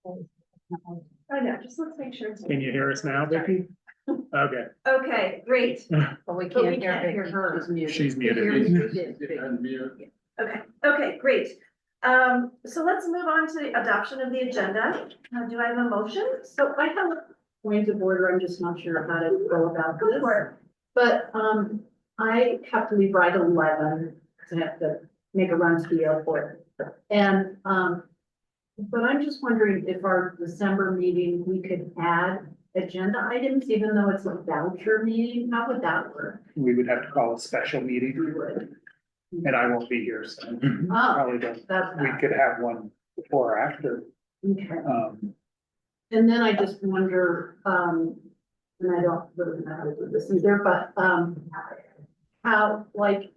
I know, just let's make sure. Can you hear us now, Vicky? Okay. Okay, great. But we But we can't hear can't her. She's muted. Okay, great. So let's move on to the adoption of the agenda. Do I have a motion? So I have a Point of order, I'm just not sure how to go about go this. for it. But, I have to leave right at 11, because I have to make a run to the airport. And, but I'm just wondering if our December meeting, we could add agenda items, even though it's a voucher meeting, how would that work? We would have to call a special meeting, We would. and I won't be here, so Oh, probably don't. that's We bad. could have one before or after. Okay. Um, And then I just wonder, and I don't really know how to do this either, but, how, like,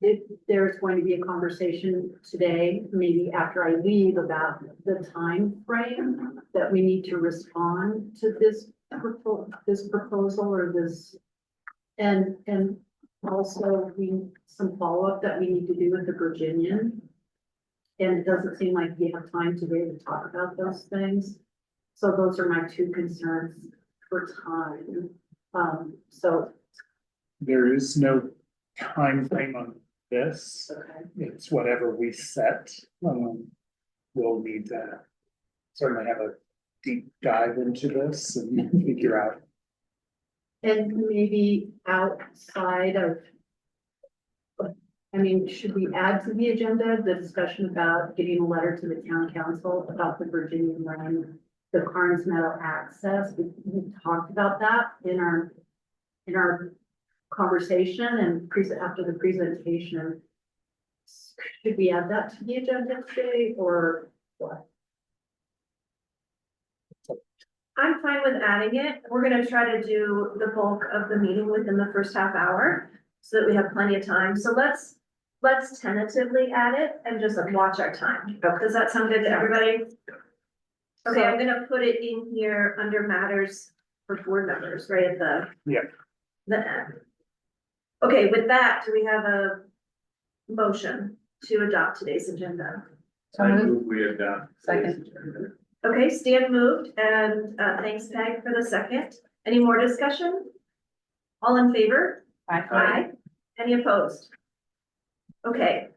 if there's going to be a conversation today, maybe after I leave, about the time frame that we need to respond to this proposal or this, and also some follow-up that we need to do with the Virginian. And it doesn't seem like we have time today to talk about those things. So those are my two concerns for time. So, There is no time frame on this. okay. It's whatever we set. We'll need to certainly have a deep dive into this and figure out. And maybe outside of, I mean, should we add to the agenda the discussion about getting a letter to the town council about the Virginian line, the Carnes Meadow access? We talked about that in our conversation and after the presentation. Should we add that to the agenda today or what? I'm fine with adding it. We're gonna try to do the bulk of the meeting within the first half hour so that we have plenty of time. So let's tentatively add it and just watch our time. Does that sound good to everybody? Okay, I'm gonna put it in here under matters for board members, right at the. Yeah. The end. Okay, with that, do we have a motion to adopt today's agenda? I move we adopt. Second. Okay, Stan moved, and thanks Peg for the second. Any more discussion? All in favor? Aye. Any opposed? Okay,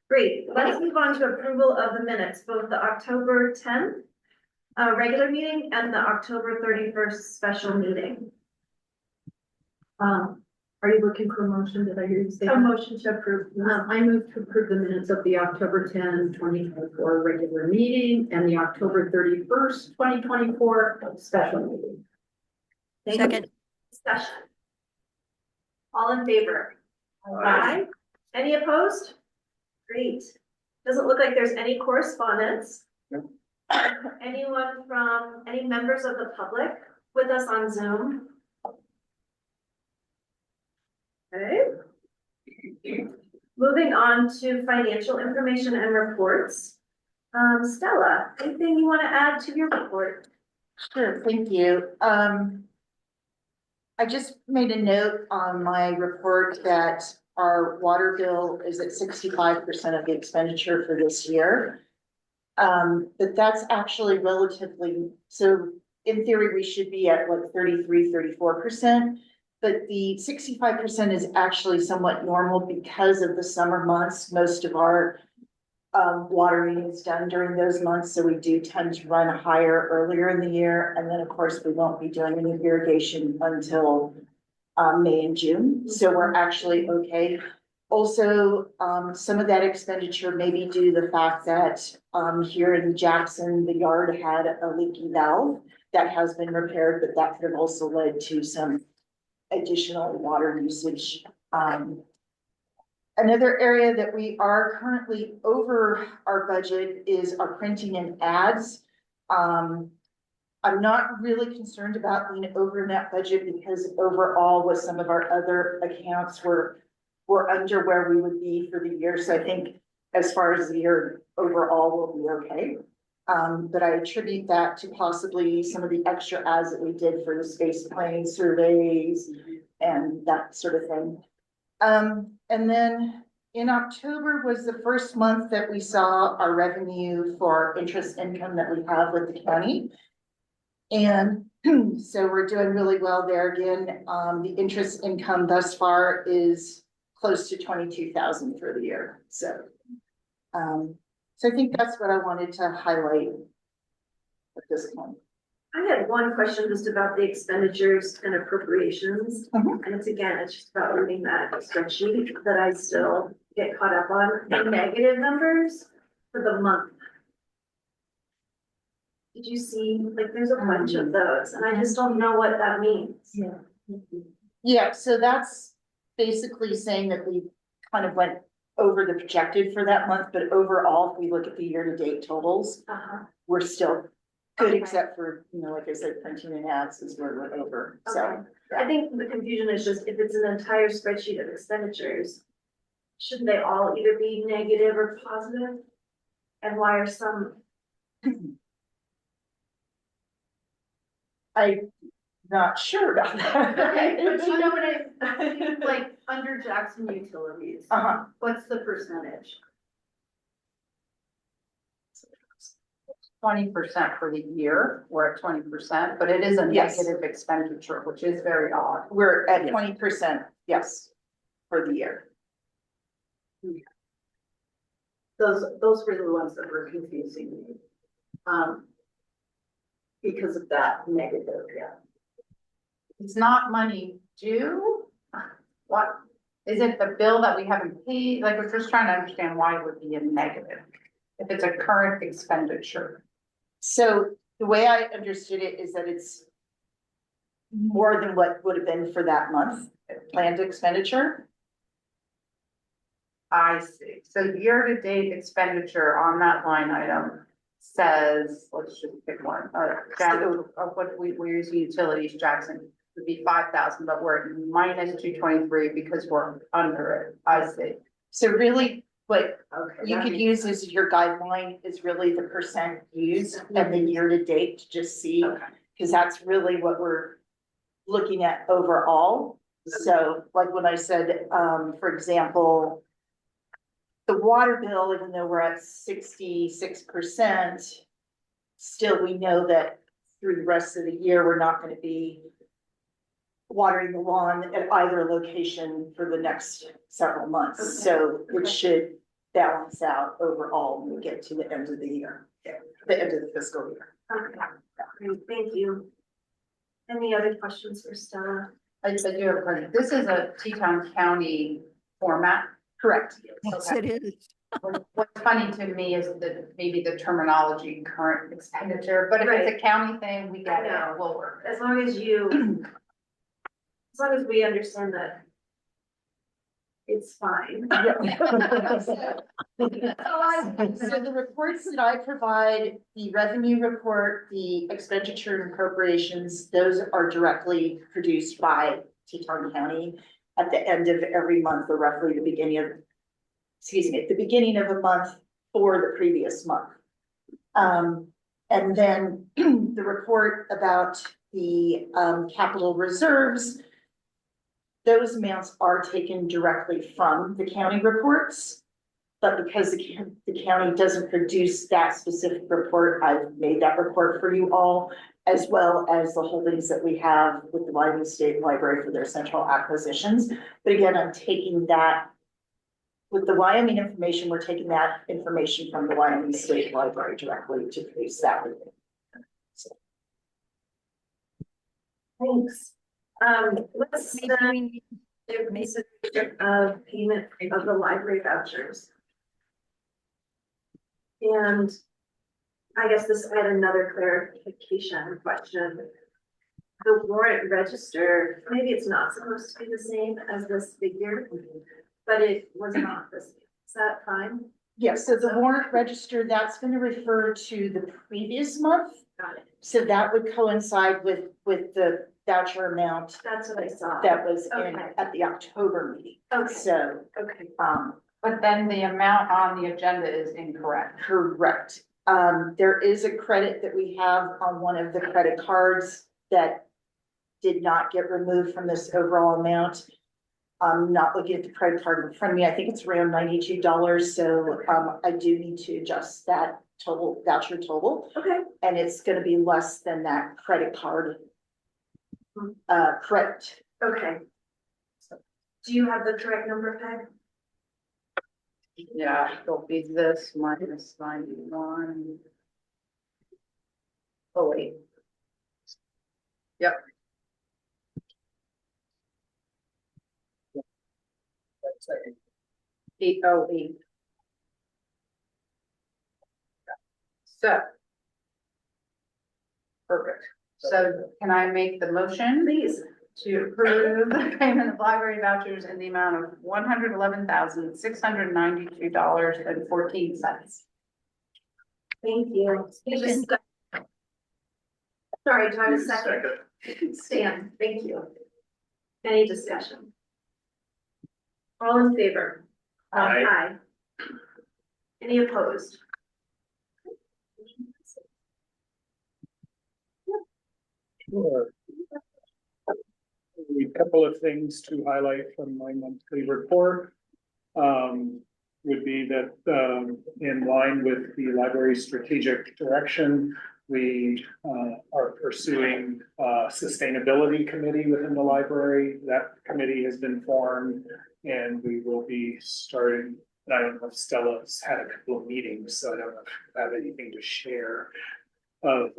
great. Let's move on to approval of the minutes, both the October 10th regular meeting and the October 31st special meeting. Are you looking for a motion? Did I hear you say? A motion to approve. I move to approve the minutes of the October 10, 2024 regular meeting and the October 31st, 2024 special meeting. Thank you. Second. Discussion. All in favor? Aye. Any opposed? Great. Doesn't look like there's any correspondence. Anyone from, any members of the public with us on Zoom? Okay. Moving on to financial information and reports. Stella, anything you want to add to your report? Sure, thank you. I just made a note on my report that our water bill is at 65% of the expenditure for this year. But that's actually relatively, so in theory, we should be at like 34%. But the 65% is actually somewhat normal because of the summer months. Most of our watering is done during those months, so we do tend to run higher earlier in the year. And then, of course, we won't be doing any irrigation until May and June. So we're actually okay. Also, some of that expenditure may be due to the fact that here in Jackson, the yard had a leaky valve that has been repaired, but that could have also led to some additional water usage. Another area that we are currently over our budget is our printing and ads. I'm not really concerned about being over in that budget because overall with some of our other accounts we're under where we would be for the year. So I think as far as the year overall we'll be okay. But I attribute that to possibly some of the extra ads that we did for the space plane surveys and that sort of thing. And then in October was the first month that we saw our revenue for interest income that we have with the county. And so we're doing really well there again. The interest income thus far is close to 22,000 for the year. So I think that's what I wanted to highlight at this point. I had one question just about the expenditures and appropriations. Mhm. And it's just about reading that spreadsheet that I still get caught up on, the negative numbers for the month. Did you see, like, there's a bunch of those, and I just don't know what that means. Yeah. Yeah, so that's basically saying that we kind of went over the projected for that month, but overall, if we look at the year-to-date totals, we're still good, Okay. except for, like I said, printing and ads is where we're over, so. Okay. I think the confusion is just if it's an entire spreadsheet of expenditures, shouldn't they all either be negative or positive? And why are some, I'm not sure about that. okay, but you know what Like, under Jackson Utilities, Uh-huh, what's the percentage? 20% for the year, we're at 20%, but it is a Yes. negative expenditure, which is very odd. we're at 20%, yes, for the year. Those were the ones that were confusing me. Because of that negative, yeah. It's not money due. What, is it the bill that we haven't paid? Like, we're just trying to understand why it would be a negative. If it's a current expenditure. So the way I understood it is that it's more than what would have been for that month, planned expenditure. I see. So year-to-date expenditure on that line item says, let's just pick one, down of what we're using utilities, Jackson, would be 5,000, but we're at minus 223 because we're under it. I see. So really, what Okay. you could use as your guideline is really the percent used and the year to date to just see, because that's really what we're looking at overall. So like when I said, for example, the water bill, even though we're at 66%, still we know that through the rest of the year, we're not going to be watering the lawn at either location for the next several months. Okay. So it Okay. should balance out overall when we get to the end of the year, the end of the fiscal year. okay, great, thank you. Any other questions for Stella? I do have a question. This is a Teton County format. Correct. Yes, Okay. it is. What's funny to me is that maybe the terminology current expenditure, but if it's a county thing, we get I know. it, we'll work. As long as you, as long as we understand that it's fine. So the reports that I provide, the revenue report, the expenditure and appropriations, those are directly produced by Teton County at the end of every month, or roughly the beginning of, at the beginning of a month for the previous month. And then the report about the capital reserves, those amounts are taken directly from the county reports. But because the county doesn't produce that specific report, I've made that report for you all, as well as the holdings that we have with the Wyoming State Library for their central acquisitions. But again, I'm taking that, with the Wyoming information, we're taking that information from the Wyoming State Library directly to produce that. Thanks. Let's Maybe we need give consideration of payment of the library vouchers. And I guess this, I had another clarification question. The warrant register, maybe it's not supposed to be the same as this figure, but it was not this. Is that fine? Yes, so the warrant register, that's going to refer to the previous month. Got it. So that would coincide with the voucher amount That's what I saw. that was in Okay. at the October meeting. Okay, So, okay. But then the amount on the agenda is incorrect. correct. There is a credit that we have on one of the credit cards that did not get removed from this overall amount. I'm not looking at the credit card in front of me. I think it's around $92. So I do need to adjust that total voucher total. Okay, And it's gonna be less than that credit card. Correct. okay. Do you have the correct number, Peg? Yeah, it'll be this minus 91. Oh, wait. Yep. 808. So. Perfect. So can I make the motion? Please. To approve the payment of library vouchers in the amount of $111,692.14. Thank you. Sorry, do I have a second? Stan, thank you. Any discussion? All in favor? Aye. Any opposed? Sure. A couple of things to highlight from my monthly report. Would be that, in line with the library's strategic direction, we, are pursuing a sustainability committee within the library. That committee has been formed and we will be starting, and I don't know if Stella's had a couple of meetings, so I don't know if you have anything to share of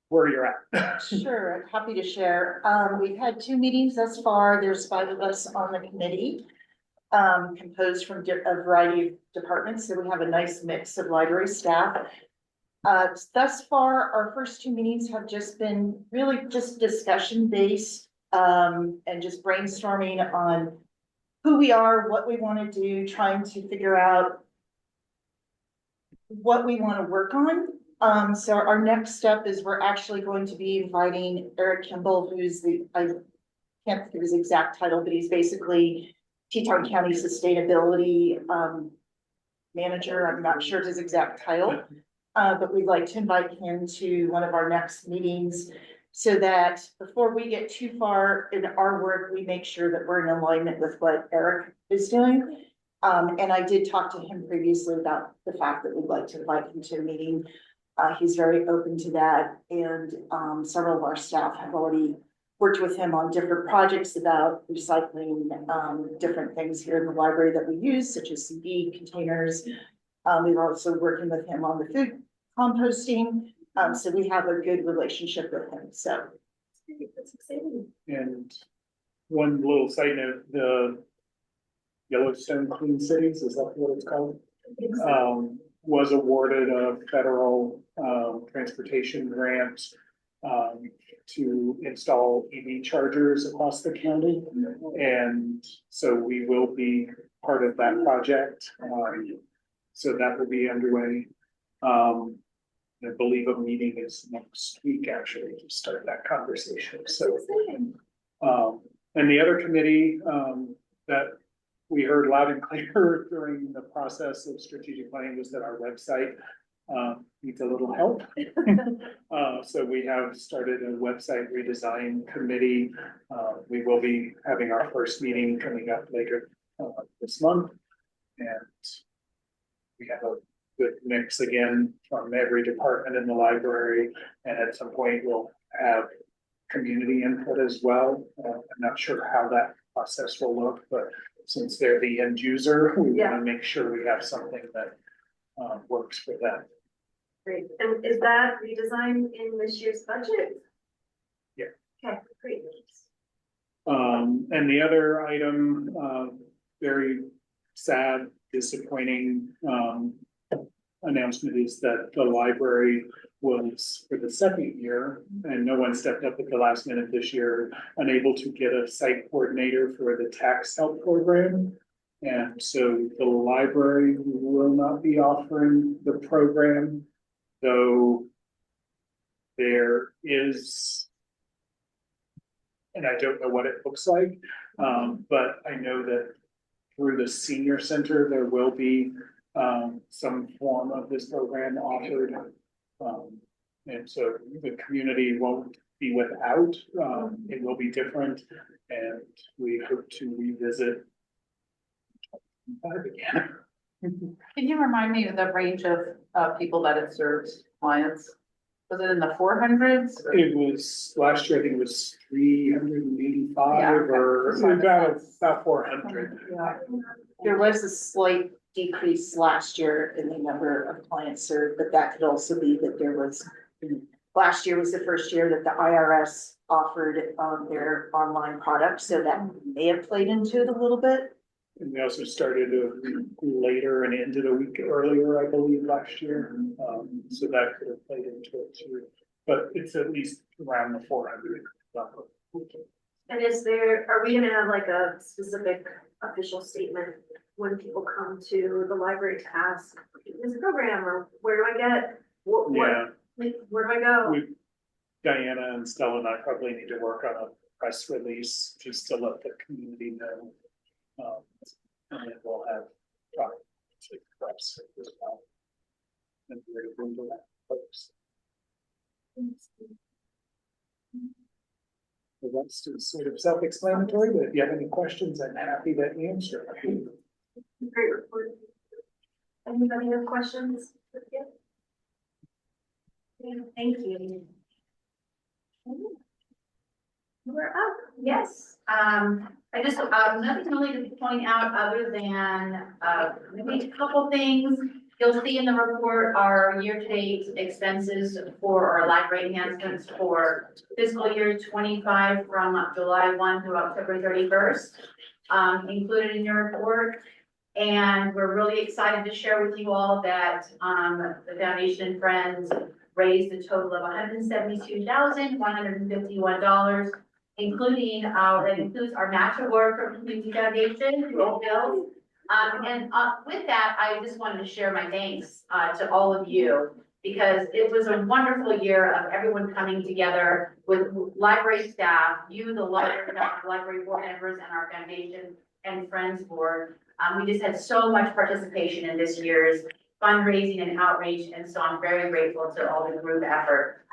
where you're at. Sure, I'm happy to share. We've had 2 meetings thus far. There's 5 of us on the committee. Composed from a variety of departments, so we have a nice mix of library staff. Thus far, our first 2 meetings have just been really just discussion based, and just brainstorming on who we are, what we want to do, trying to figure out what we want to work on. So our next step is we're actually going to be inviting Eric Kimball, who's I can't think of his exact title, but he's basically Teton County Sustainability Manager. I'm not sure his exact title, but we'd like to invite him to one of our next meetings so that before we get too far in our work, we make sure that we're in alignment with what Eric is doing. And I did talk to him previously about the fact that we'd like to invite him to a meeting. He's very open to that, and several of our staff have already worked with him on different projects about recycling, different things here in the library that we use, such as CD containers. We're also working with him on the food composting. So we have a good relationship with him, so. That's exciting. And one little side note, the Yellowstone Clean Cities, is that what it's called? Was awarded a federal transportation grant to install EV chargers across the county. And so we will be part of that project. So that will be underway. I believe a meeting is next week, actually, to start that conversation. So, and the other committee that we heard loud and clear during the process of strategic planning was that our website needs a little help. So we have started a website redesign committee. We will be having our first meeting coming up later this month. And we have a good mix again from every department in the library. And at some point we'll have community input as well. I'm not sure how that process will look, but since they're the end user, we want to make sure we have something that works for them. Great. And is that redesign in this year's budget? Yeah. Okay, great. And the other item, very sad, disappointing announcement is that the library was, for the second year, and no one stepped up at the last minute this year, unable to get a site coordinator for the tax help program. And so the library will not be offering the program, though there is, and I don't know what it looks like, but I know that through the senior center, there will be some form of this program offered. And so the community won't be without, it will be different. And we hope to revisit that again. Can you remind me of the range of, people that it serves, clients? Was it in the 400s? It was, last year, I think it was 385 Yeah, okay. or Just wanted to about 400. Yeah. There was a slight decrease last year in the number of clients served, but that could also be that there was. Last year was the first year that the IRS offered their online product, so that may have played into it a little bit. And we also started a week later and ended a week earlier, I believe, last year. So that could have played into it too. But it's at least around the 400 level. And are we gonna have like a specific official statement when people come to the library to ask this program, or where do I get, Yeah, where do I go? Diana and Stella and I probably need to work on a press release just to let the community know. And then we'll have press as well. And we're going to bring to that folks. The rest is sort of self-explanatory, but if you have any questions, I'm happy to answer. Great report. Anybody have questions? Yeah. Thank you. We're up, yes. I just, nothing really to point out other than, maybe a couple things. You'll see in the report our year-to-date expenses for our library enhancements for fiscal year 25 from July 1 through October 31st, included in your report. And we're really excited to share with you all that, the Foundation and Friends raised a total of $172,151. Including that includes our match award from Community Foundation, bills. With that, I just wanted to share my thanks to all of you, because it was a wonderful year of everyone coming together with library staff, you, the library board members, and our Foundation and Friends board. We just had so much participation in this year's fundraising and outreach, and so I'm very grateful to all the group effort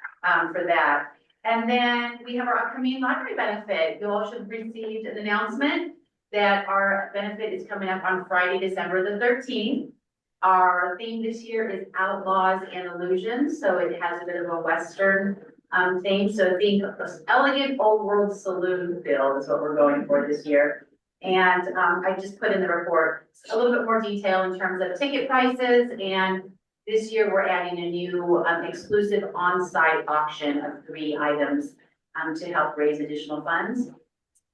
for that. And then we have our upcoming library benefit. You all should have received an announcement that our benefit is coming up on Friday, December the 13th. Our theme this year is Outlaws and Illusions, so it has a bit of a Western theme. So think of this elegant old world saloon feel is what we're going for this year. And I just put in the report a little bit more detail in terms of ticket prices, and this year, we're adding a new exclusive on-site auction of 3 items to help raise additional funds.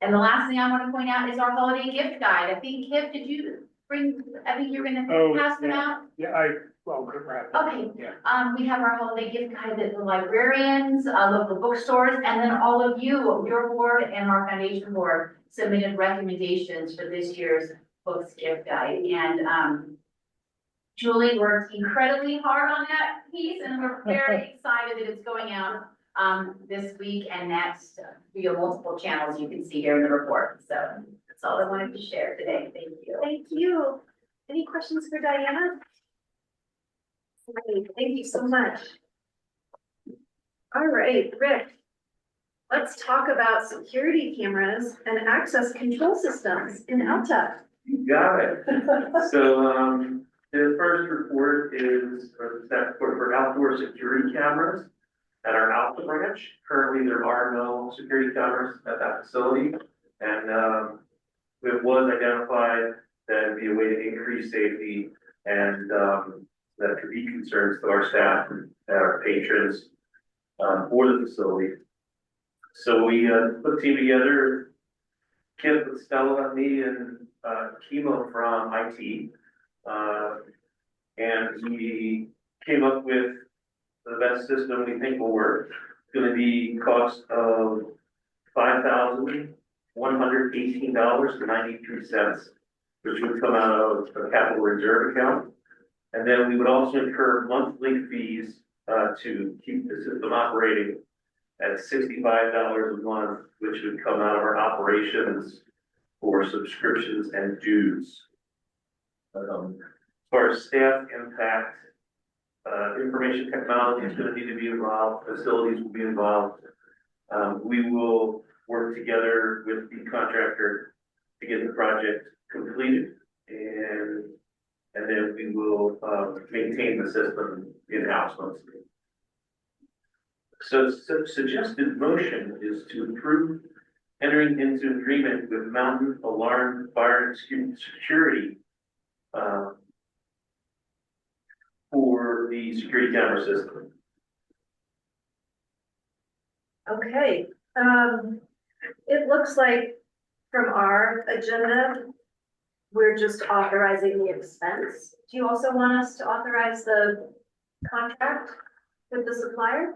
And the last thing I want to point out is our holiday gift guide. I think, Kip, did you bring, I think you're going to pass them out? Yeah, well, good wrap. Okay. Yeah. We have our holiday gift guide that the librarians, local bookstores, and then all of you, your board and our foundation board submitted recommendations for this year's books gift guide. And Julie worked incredibly hard on that piece, and we're very excited that it's going out this week and next via multiple channels you can see here in the report. So that's all I wanted to share today. Thank you. Thank you. Any questions for Diana? Great, thank you so much. All right, Rick, let's talk about security cameras and access control systems in Alta. You got it. So, the first report is, or the second report for outdoor security cameras at our Alpha branch. Currently, there are no security cameras at that facility. And it was identified that it'd be a way to increase safety, and that could be concerns to our staff and our patrons for the facility. So we put a team together, Kip with Stella and me and Chemo from IT. And we came up with the best system we think will work. It's going to be cost of $5,118.93, which would come out of a capital reserve account. And then we would also incur monthly fees to keep the system operating at $65 a month, which would come out of our operations for subscriptions and dues. As far as staff impact, information technology is going to need to be involved, facilities will be involved. We will work together with the contractor to get the project completed. And then we will, maintain the system in-house mostly. So suggested motion is to approve entering into agreement with Mountain Alarm Fire and Security for the security camera system. Okay, it looks like from our agenda, we're just authorizing the expense. Do you also want us to authorize the contract with the supplier?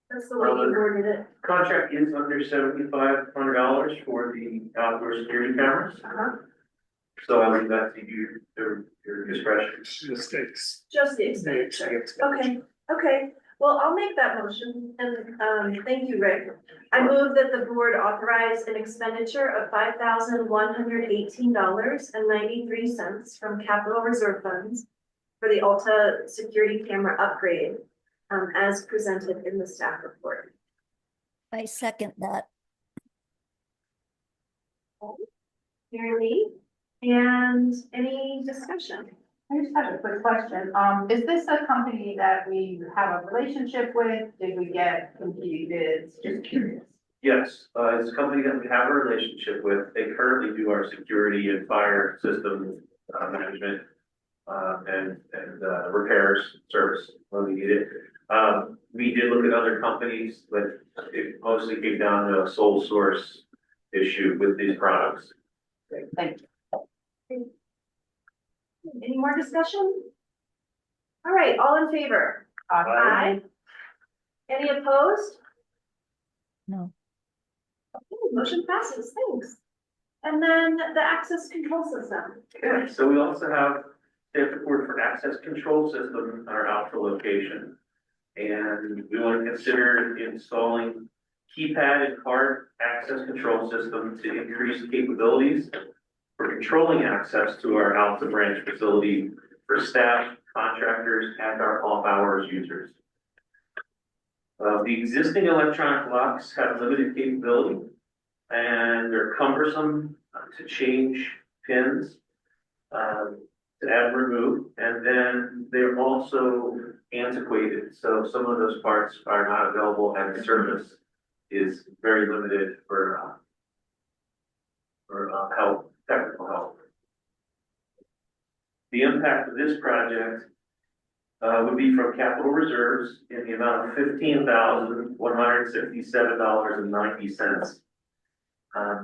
That's the way you worded it. Contract is under $7,500 for the outdoor security cameras. Uh-huh. So I leave that to you, your discretion. Mistakes. Just the expenditure. Okay, okay. Well, I'll make that motion and, thank you, Rick. I move that the board authorize an expenditure of $5,118.93 from capital reserve funds for the Alta security camera upgrade, as presented in the staff report. I second that. Mary Lee, and any discussion? I just have a quick question. Is this a company that we have a relationship with? Did we get competing bids? Just curious. Yes, it's a company that we have a relationship with. They currently do our security and fire system management and repairs service when we need it. We did look at other companies, but it mostly came down to a sole source issue with these products. Thank you. Any more discussion? All right, all in favor? Aye. Any opposed? No. Okay, motion passes, thanks. And then the access control system. Yeah, so we also have staff report for access control system at our Alpha location. And we want to consider installing keypad and card access control system to increase capabilities for controlling access to our Alpha branch facility for staff, contractors, and our off-hours users. The existing electronic locks have limited capability and they're cumbersome to change pins, to add and remove, and then they're also antiquated. So some of those parts are not available and service is very limited for help, technical help. The impact of this project would be from capital reserves in the amount of $15,167.90.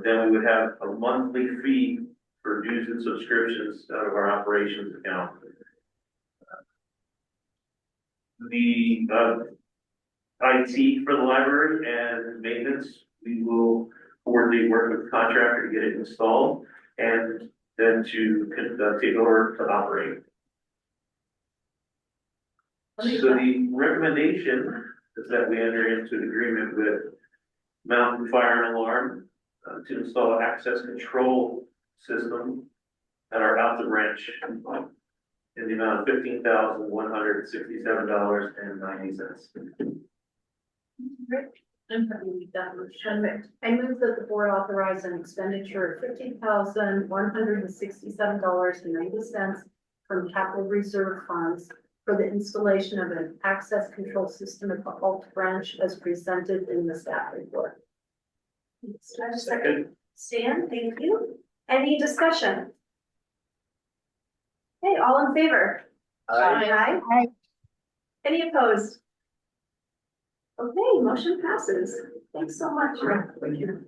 Then we would have a monthly fee for dues and subscriptions out of our operations account. The IT for the library and maintenance, we will coordinate work with the contractor to get it installed and then to take over to operate. So the recommendation is that we enter into an agreement with Mountain Fire and Alarm to install an access control system at our Alta branch in the amount of $15,167.90. Rick? I'm happy with that motion. I move that the board authorize an expenditure of $15,167.90 from capital reserve funds for the installation of an access control system at the Alta branch as presented in the staff report. Second. Stan, thank you. Any discussion? Okay, all in favor? Aye. Aye. Any opposed? Okay, motion passes. Thanks so much. Thank you.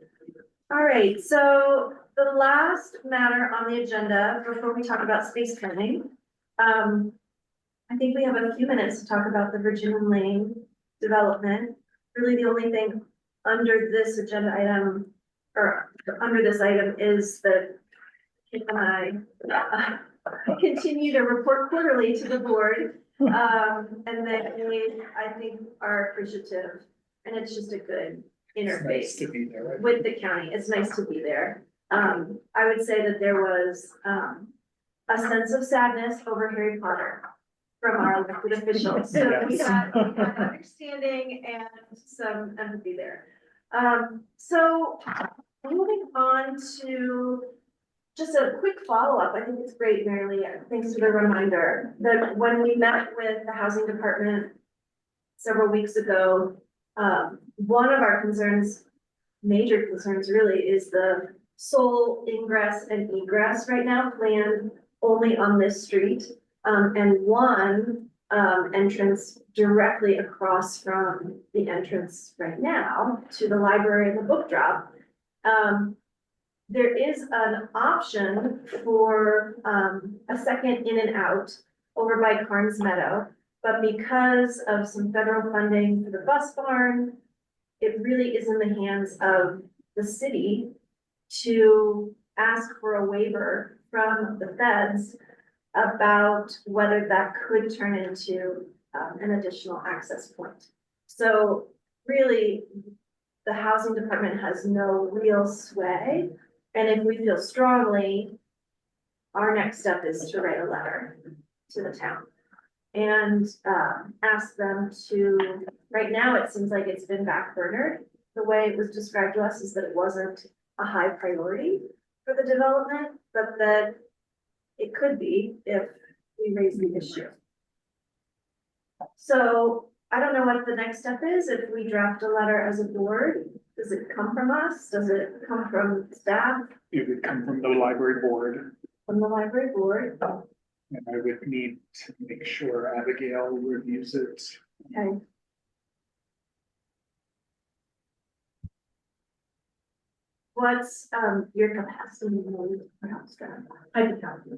All right, so the last matter on the agenda before we talk about space planning. I think we have a few minutes to talk about the Virginia Lane development. Really, the only thing under this agenda item, or under this item, is that Kip and I continue to report quarterly to the board. And that they, I think, are appreciative, and it's just a good Nice interface to be there, right? with the county. It's nice to be there. I would say that there was, a sense of sadness over Harry Potter from our elected officials. So we got understanding and some empathy there. So moving on to just a quick follow-up, I think it's great, Mary Lee, thanks for the reminder, that when we met with the housing department several weeks ago, one of our concerns, major concerns really, is the sole ingress and egress right now planned only on this street. And one entrance directly across from the entrance right now to the library and the book drop. There is an option for a second in and out over by Carnes Meadow, but because of some federal funding for the bus barn, it really is in the hands of the city to ask for a waiver from the feds about whether that could turn into an additional access point. So really, the housing department has no real sway. And if we feel strongly, our next step is to write a letter to the town and ask them to, right now, it seems like it's been backburnered. The way it was described to us is that it wasn't a high priority for the development, but that it could be if we raise the issue. So I don't know what the next step is. If we draft a letter as a board, does it come from us? Does it come from staff? It would come from the library board, From the library board? and I would need to make sure Abigail reviews it. Okay. What's your capacity perhaps, John? I could talk to you.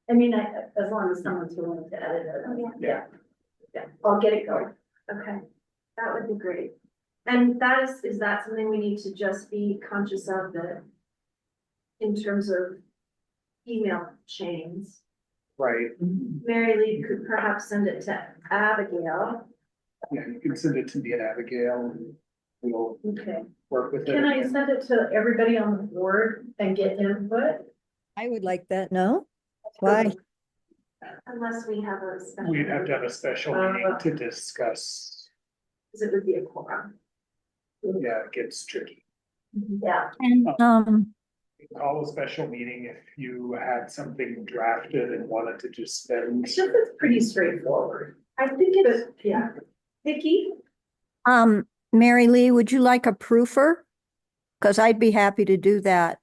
I mean, as long as someone's willing to edit it. Oh, Yeah. Yeah, I'll get it going. Okay, that would be great. And that is that something we need to just be conscious of, that in terms of email chains? Right, Mary Lee could perhaps send it to Abigail. yeah, you can send it to me at Abigail, and we'll Okay. work with it. Can I send it to everybody on the board and get input? I would like that, no? Why? Unless we have a special. We'd have to have a special meeting to discuss, Because it would be a quorum. yeah, it gets tricky. Yeah. And, Call a special meeting if you had something drafted and wanted to just spend. It's just, it's pretty straightforward. I think it's, yeah. Vicky? Mary Lee, would you like a proofer? Because I'd be happy to do that.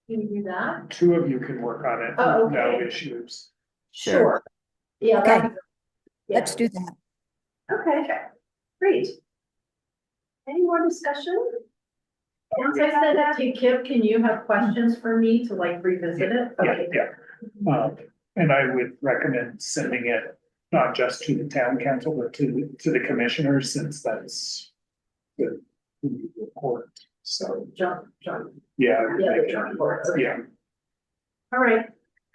Can you do that? Two of you can work on it, Oh, no okay. issues. Sure. Yeah. Okay. that's- Let's yeah. do that. Okay, great. Any more discussion? Once I send it to Kip, can you have questions for me to like revisit it? Yeah, Okay. yeah. And I would recommend sending it not just to the town council, but to the commissioners, since that's the report. So, John. yeah. I would Yeah, make the it- report, okay. Yeah, All right.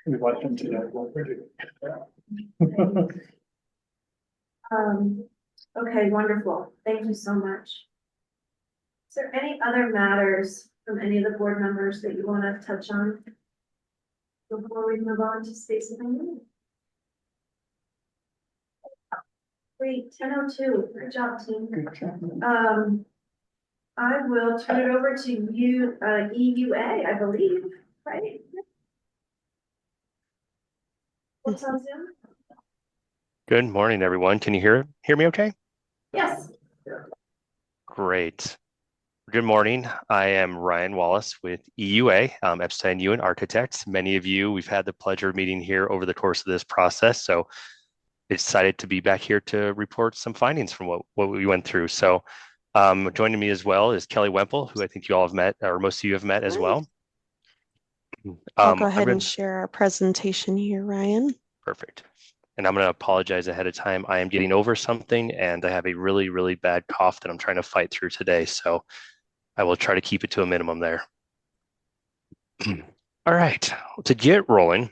we want them to know what we're doing. Okay, wonderful. Thank you so much. Is there any other matters from any of the board members that you want to touch on? Before we move on to space and Amendment? Great, 10:02. Good job, team. Good job. I will turn it over to you, EUA, I believe, right? What's on Zoom? Good morning, everyone. Can you hear me okay? Yes. Great. Good morning. I am Ryan Wallace with EUA, Epstein Ewan Architects. Many of you, we've had the pleasure of meeting here over the course of this process. So excited to be back here to report some findings from what we went through. So joining me as well is Kelly Wemple, who I think you all have met, or most of you have met as well. I'll go ahead and share our presentation here, Ryan. Perfect. And I'm going to apologize ahead of time. I am getting over something and I have a really, really bad cough that I'm trying to fight through today. So I will try to keep it to a minimum there. All right, to get rolling.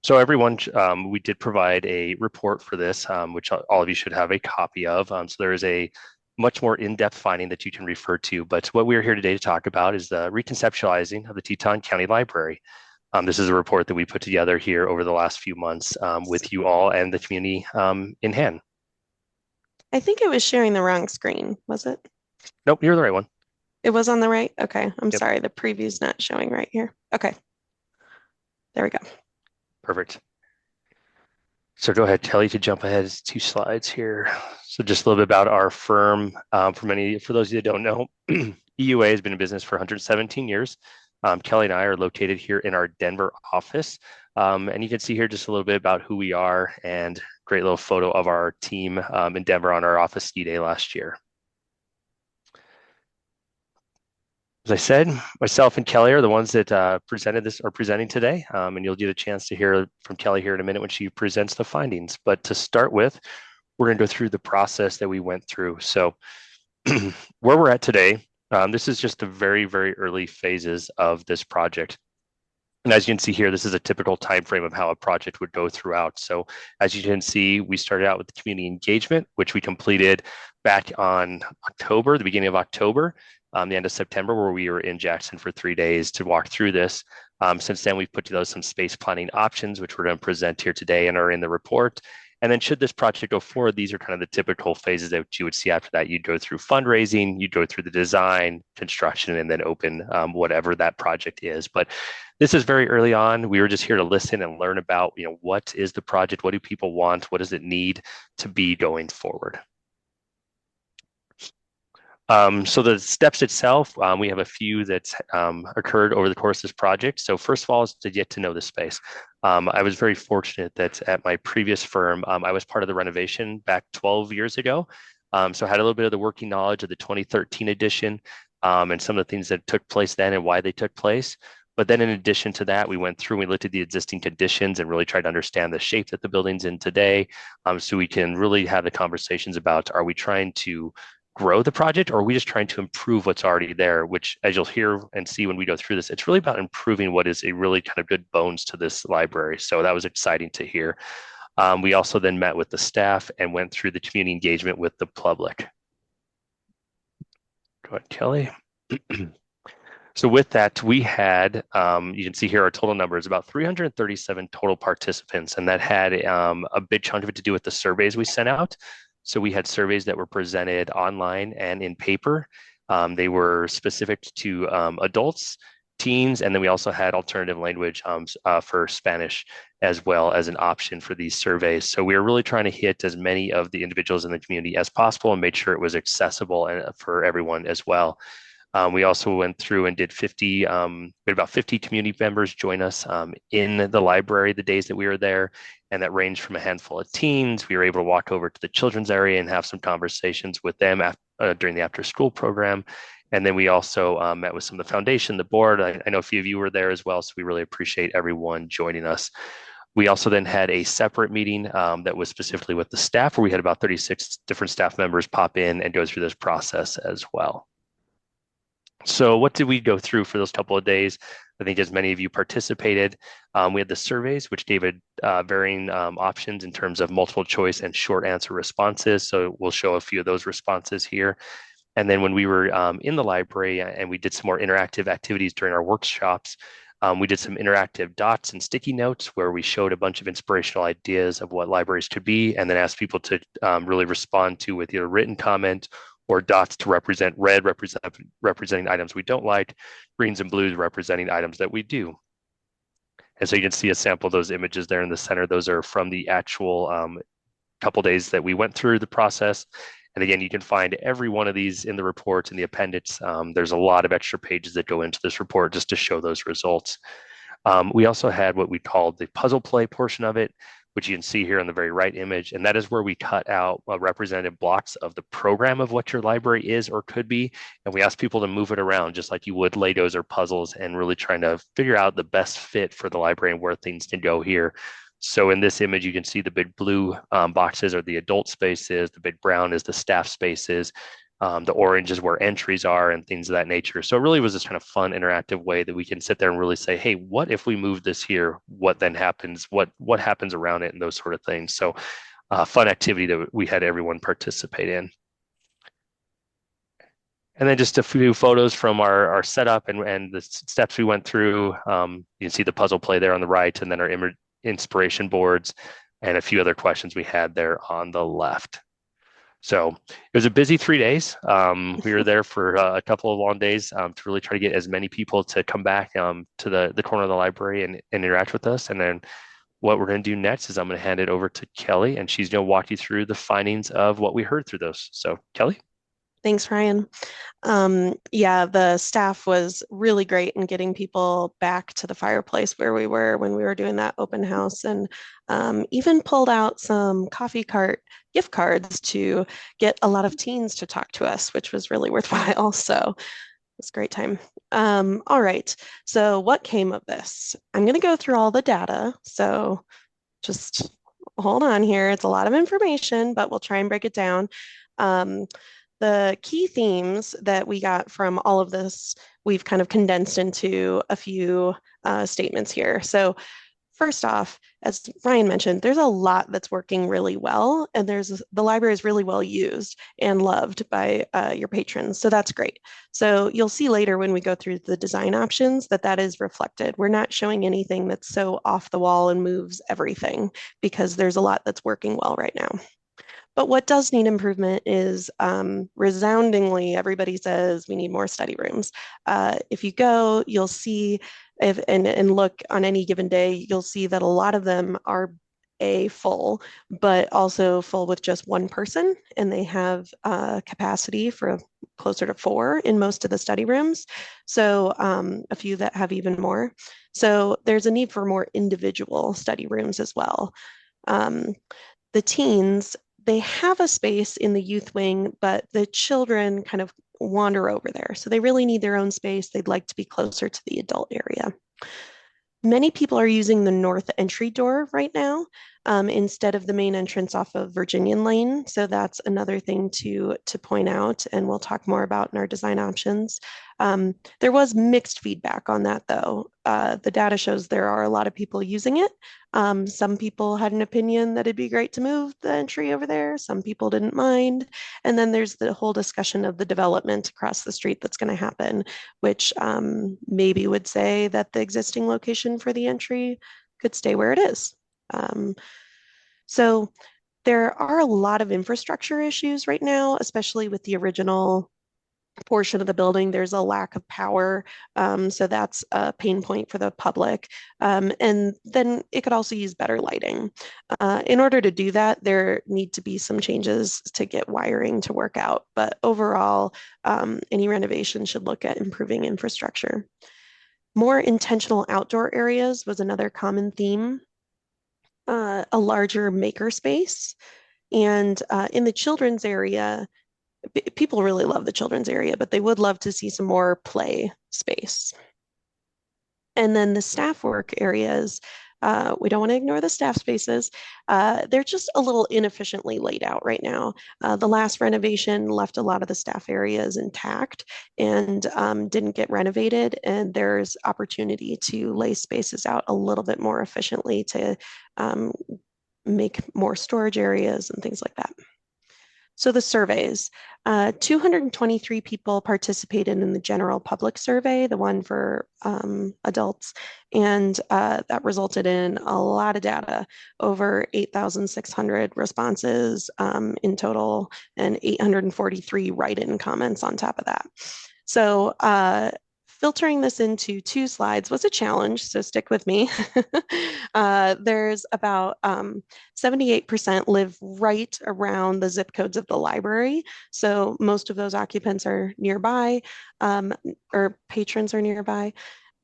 So everyone, we did provide a report for this, which all of you should have a copy of. So there is a much more in-depth finding that you can refer to. But what we're here today to talk about is the reconceptualizing of the Teton County Library. This is a report that we put together here over the last few months with you all and the community in hand. I think it was sharing the wrong screen, was it? Nope, you're the right one. It was on the right? Okay, I'm Yep. sorry, the preview's not showing right here. Okay. There we go. Perfect. So go ahead, Kelly, to jump ahead 2 slides here. So just a little bit about our firm. For those of you that don't know, EUA has been in business for 117 years. Kelly and I are located here in our Denver office. And you can see here just a little bit about who we are and great little photo of our team in Denver on our office ski day last year. As I said, myself and Kelly are the ones that are presenting today, and you'll get a chance to hear from Kelly here in a minute when she presents the findings. But to start with, we're going to go through the process that we went through. So where we're at today, this is just the very, very early phases of this project. And as you can see here, this is a typical time frame of how a project would go throughout. So as you can see, we started out with the community engagement, which we completed back on October, the beginning of October, the end of September, where we were in Jackson for 3 days to walk through this. Since then, we've put together some space planning options, which we're going to present here today and are in the report. And then should this project go forward, these are kind of the typical phases that you would see after that. You'd go through fundraising, you'd go through the design, construction, and then open whatever that project is. But this is very early on. We were just here to listen and learn about, what is the project? What do people want? What does it need to be going forward? So the steps itself, we have a few that's occurred over the course of this project. So first of all is to get to know the space. I was very fortunate that at my previous firm, I was part of the renovation back 12 years ago. So I had a little bit of the working knowledge of the 2013 edition and some of the things that took place then and why they took place. But then in addition to that, we went through and we looked at the existing conditions and really tried to understand the shape that the building's in today. So we can really have the conversations about, are we trying to grow the project, or are we just trying to improve what's already there? Which, as you'll hear and see when we go through this, it's really about improving what is a really kind of good bones to this library. So that was exciting to hear. We also then met with the staff and went through the community engagement with the public. Go ahead, Kelly. So with that, we had, you can see here our total number is about 337 total participants, and that had a big chunk of it to do with the surveys we sent out. So we had surveys that were presented online and in paper. They were specific to adults, teens, and then we also had alternative language for Spanish as well as an option for these surveys. So we were really trying to hit as many of the individuals in the community as possible and made sure it was accessible for everyone as well. We also went through and did 50, we had about 50 community members join us in the library the days that we were there. And that ranged from a handful of teens. We were able to walk over to the children's area and have some conversations with them during the after school program. And then we also met with some of the foundation, the board. I know a few of you were there as well, so we really appreciate everyone joining us. We also then had a separate meeting that was specifically with the staff, where we had about 36 different staff members pop in and go through this process as well. So what did we go through for those couple of days? I think as many of you participated, we had the surveys, which gave varying options in terms of multiple choice and short answer responses. So we'll show a few of those responses here. And then when we were in the library and we did some more interactive activities during our workshops, we did some interactive dots and sticky notes where we showed a bunch of inspirational ideas of what libraries could be, and then asked people to really respond to with either written comment or dots to represent red, representing items we don't like, greens and blues representing items that we do. And so you can see a sample of those images there in the center. Those are from the actual couple days that we went through the process. And again, you can find every one of these in the report in the appendix. There's a lot of extra pages that go into this report just to show those results. We also had what we called the puzzle play portion of it, which you can see here on the very right image. And that is where we cut out representative blocks of the program of what your library is or could be. And we ask people to move it around just like you would Legos or puzzles, and really trying to figure out the best fit for the library and where things can go here. So in this image, you can see the big blue boxes are the adult spaces, the big brown is the staff spaces, the orange is where entries are and things of that nature. So it really was this kind of fun, interactive way that we can sit there and really say, hey, what if we move this here? What then happens? What happens around it and those sort of things. So fun activity that we had everyone participate in. And then just a few photos from our setup and the steps we went through. You can see the puzzle play there on the right, and then our inspiration boards and a few other questions we had there on the left. So it was a busy 3 days. We were there for a couple of long days to really try to get as many people to come back to the corner of the library and interact with us. And then what we're going to do next is I'm going to hand it over to Kelly, and she's going to walk you through the findings of what we heard through those. So, Kelly? Thanks, Ryan. Yeah, the staff was really great in getting people back to the fireplace where we were when we were doing that open house, and even pulled out some coffee cart gift cards to get a lot of teens to talk to us, which was really worthwhile. So it's a great time. All right. So what came of this? I'm going to go through all the data. So just hold on here. It's a lot of information, but we'll try and break it down. Um, the key themes that we got from all of this, we've kind of condensed into a few statements here. So first off, as Ryan mentioned, there's a lot that's working really well, and the library is really well used and loved by your patrons. So that's great. So you'll see later when we go through the design options that that is reflected. We're not showing anything that's so off the wall and moves everything, because there's a lot that's working well right now. But what does need improvement is resoundingly, everybody says we need more study rooms. If you go, you'll see, and look on any given day, you'll see that a lot of them are full, but also full with just one person, and they have capacity for closer to 4 in most of the study rooms. So a few that have even more. So there's a need for more individual study rooms as well. The teens, they have a space in the youth wing, but the children kind of wander over there. So they really need their own space. They'd like to be closer to the adult area. Many people are using the north entry door right now instead of the main entrance off of Virginian Lane. So that's another thing to point out, and we'll talk more about in our design options. There was mixed feedback on that, though. The data shows there are a lot of people using it. Some people had an opinion that it'd be great to move the entry over there. Some people didn't mind. And then there's the whole discussion of the development across the street that's going to happen, which maybe would say that the existing location for the entry could stay where it is. So there are a lot of infrastructure issues right now, especially with the original portion of the building. There's a lack of power, so that's a pain point for the public. And then it could also use better lighting. In order to do that, there need to be some changes to get wiring to work out. But overall, any renovation should look at improving infrastructure. More intentional outdoor areas was another common theme. A larger maker space. And in the children's area, people really love the children's area, but they would love to see some more play space. And then the staff work areas, we don't want to ignore the staff spaces. They're just a little inefficiently laid out right now. The last renovation left a lot of the staff areas intact and didn't get renovated. And there's opportunity to lay spaces out a little bit more efficiently to make more storage areas and things like that. So the surveys, 223 people participated in the general public survey, the one for adults, and that resulted in a lot of data, over 8,600 responses in total, and 843 write-in comments on top of that. So filtering this into 2 slides was a challenge, so stick with me. There's about 78% live right around the zip codes of the library. So most of those occupants are nearby, or patrons are nearby.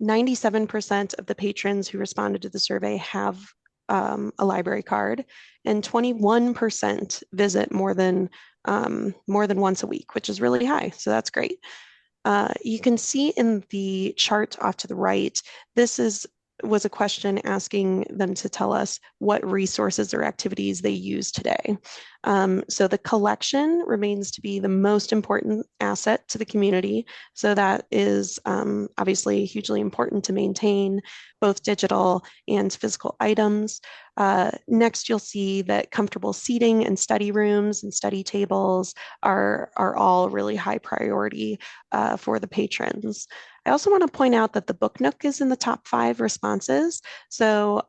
97% of the patrons who responded to the survey have a library card, and 21% visit more than once a week, which is really high. So that's great. You can see in the chart off to the right, this was a question asking them to tell us what resources or activities they use today. So the collection remains to be the most important asset to the community. So that is obviously hugely important to maintain both digital and physical items. Next, you'll see that comfortable seating and study rooms and study tables are all really high priority for the patrons. I also want to point out that the Book Nook is in the top 5 responses. So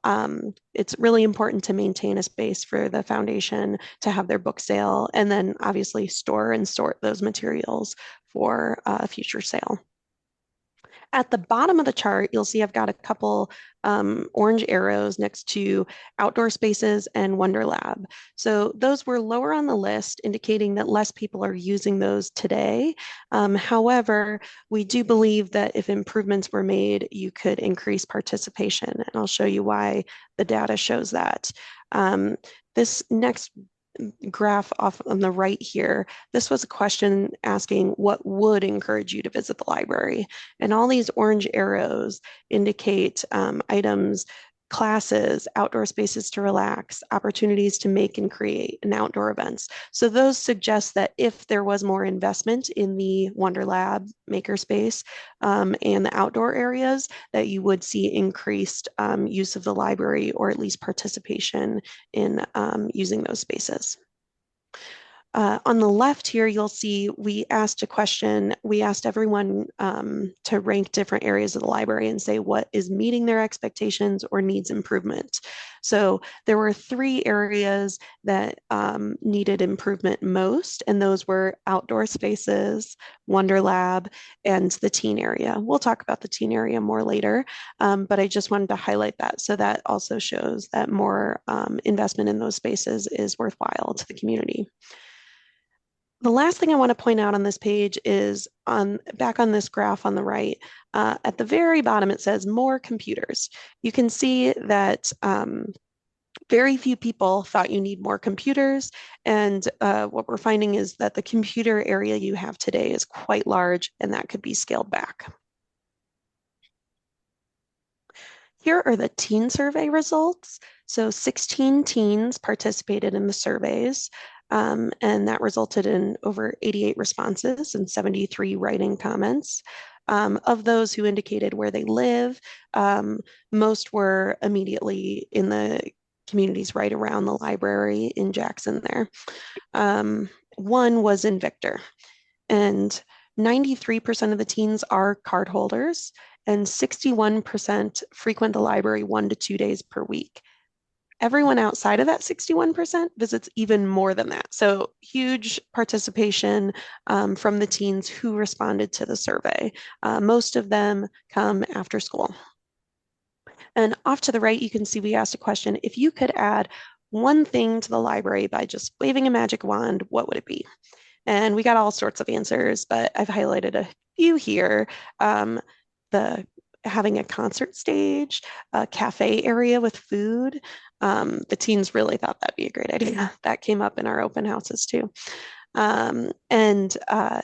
it's really important to maintain a space for the foundation to have have their book sale, and then obviously store and sort those materials for future sale. At the bottom of the chart, you'll see I've got a couple orange arrows next to outdoor spaces and Wonder Lab. So those were lower on the list, indicating that less people are using those today. However, we do believe that if improvements were made, you could increase participation. And I'll show you why the data shows that. This next graph off on the right here, this was a question asking what would encourage you to visit the library. And all these orange arrows indicate items, classes, outdoor spaces to relax, opportunities to make and create, and outdoor events. So those suggest that if there was more investment in the Wonder Lab makerspace and the outdoor areas, that you would see increased use of the library, or at least participation in using those spaces. On the left here, you'll see we asked a question. We asked everyone to rank different areas of the library and say what is meeting their expectations or needs improvement. So there were 3 areas that needed improvement most, and those were outdoor spaces, Wonder Lab, and the teen area. We'll talk about the teen area more later, but I just wanted to highlight that. So that also shows that more investment in those spaces is worthwhile to the community. The last thing I want to point out on this page is back on this graph on the right, at the very bottom, it says more computers. You can see that very few people thought you need more computers. And what we're finding is that the computer area you have today is quite large, and that could be scaled back. Here are the teen survey results. So 16 teens participated in the surveys. And that resulted in over 88 responses and 73 writing comments. Of those who indicated where they live, most were immediately in the communities right around the library in Jackson there. One was in Victor, and 93% of the teens are card holders, and 61% frequent the library 1 to 2 days per week. Everyone outside of that 61% visits even more than that. So huge participation from the teens who responded to the survey. Most of them come after school. And off to the right, you can see we asked a question, if you could add one thing to the library by just waving a magic wand, what would it be? And we got all sorts of answers, but I've highlighted a few here. Having a concert stage, a cafe area with food. The teens really thought that'd be a great idea. That came up in our open houses too. And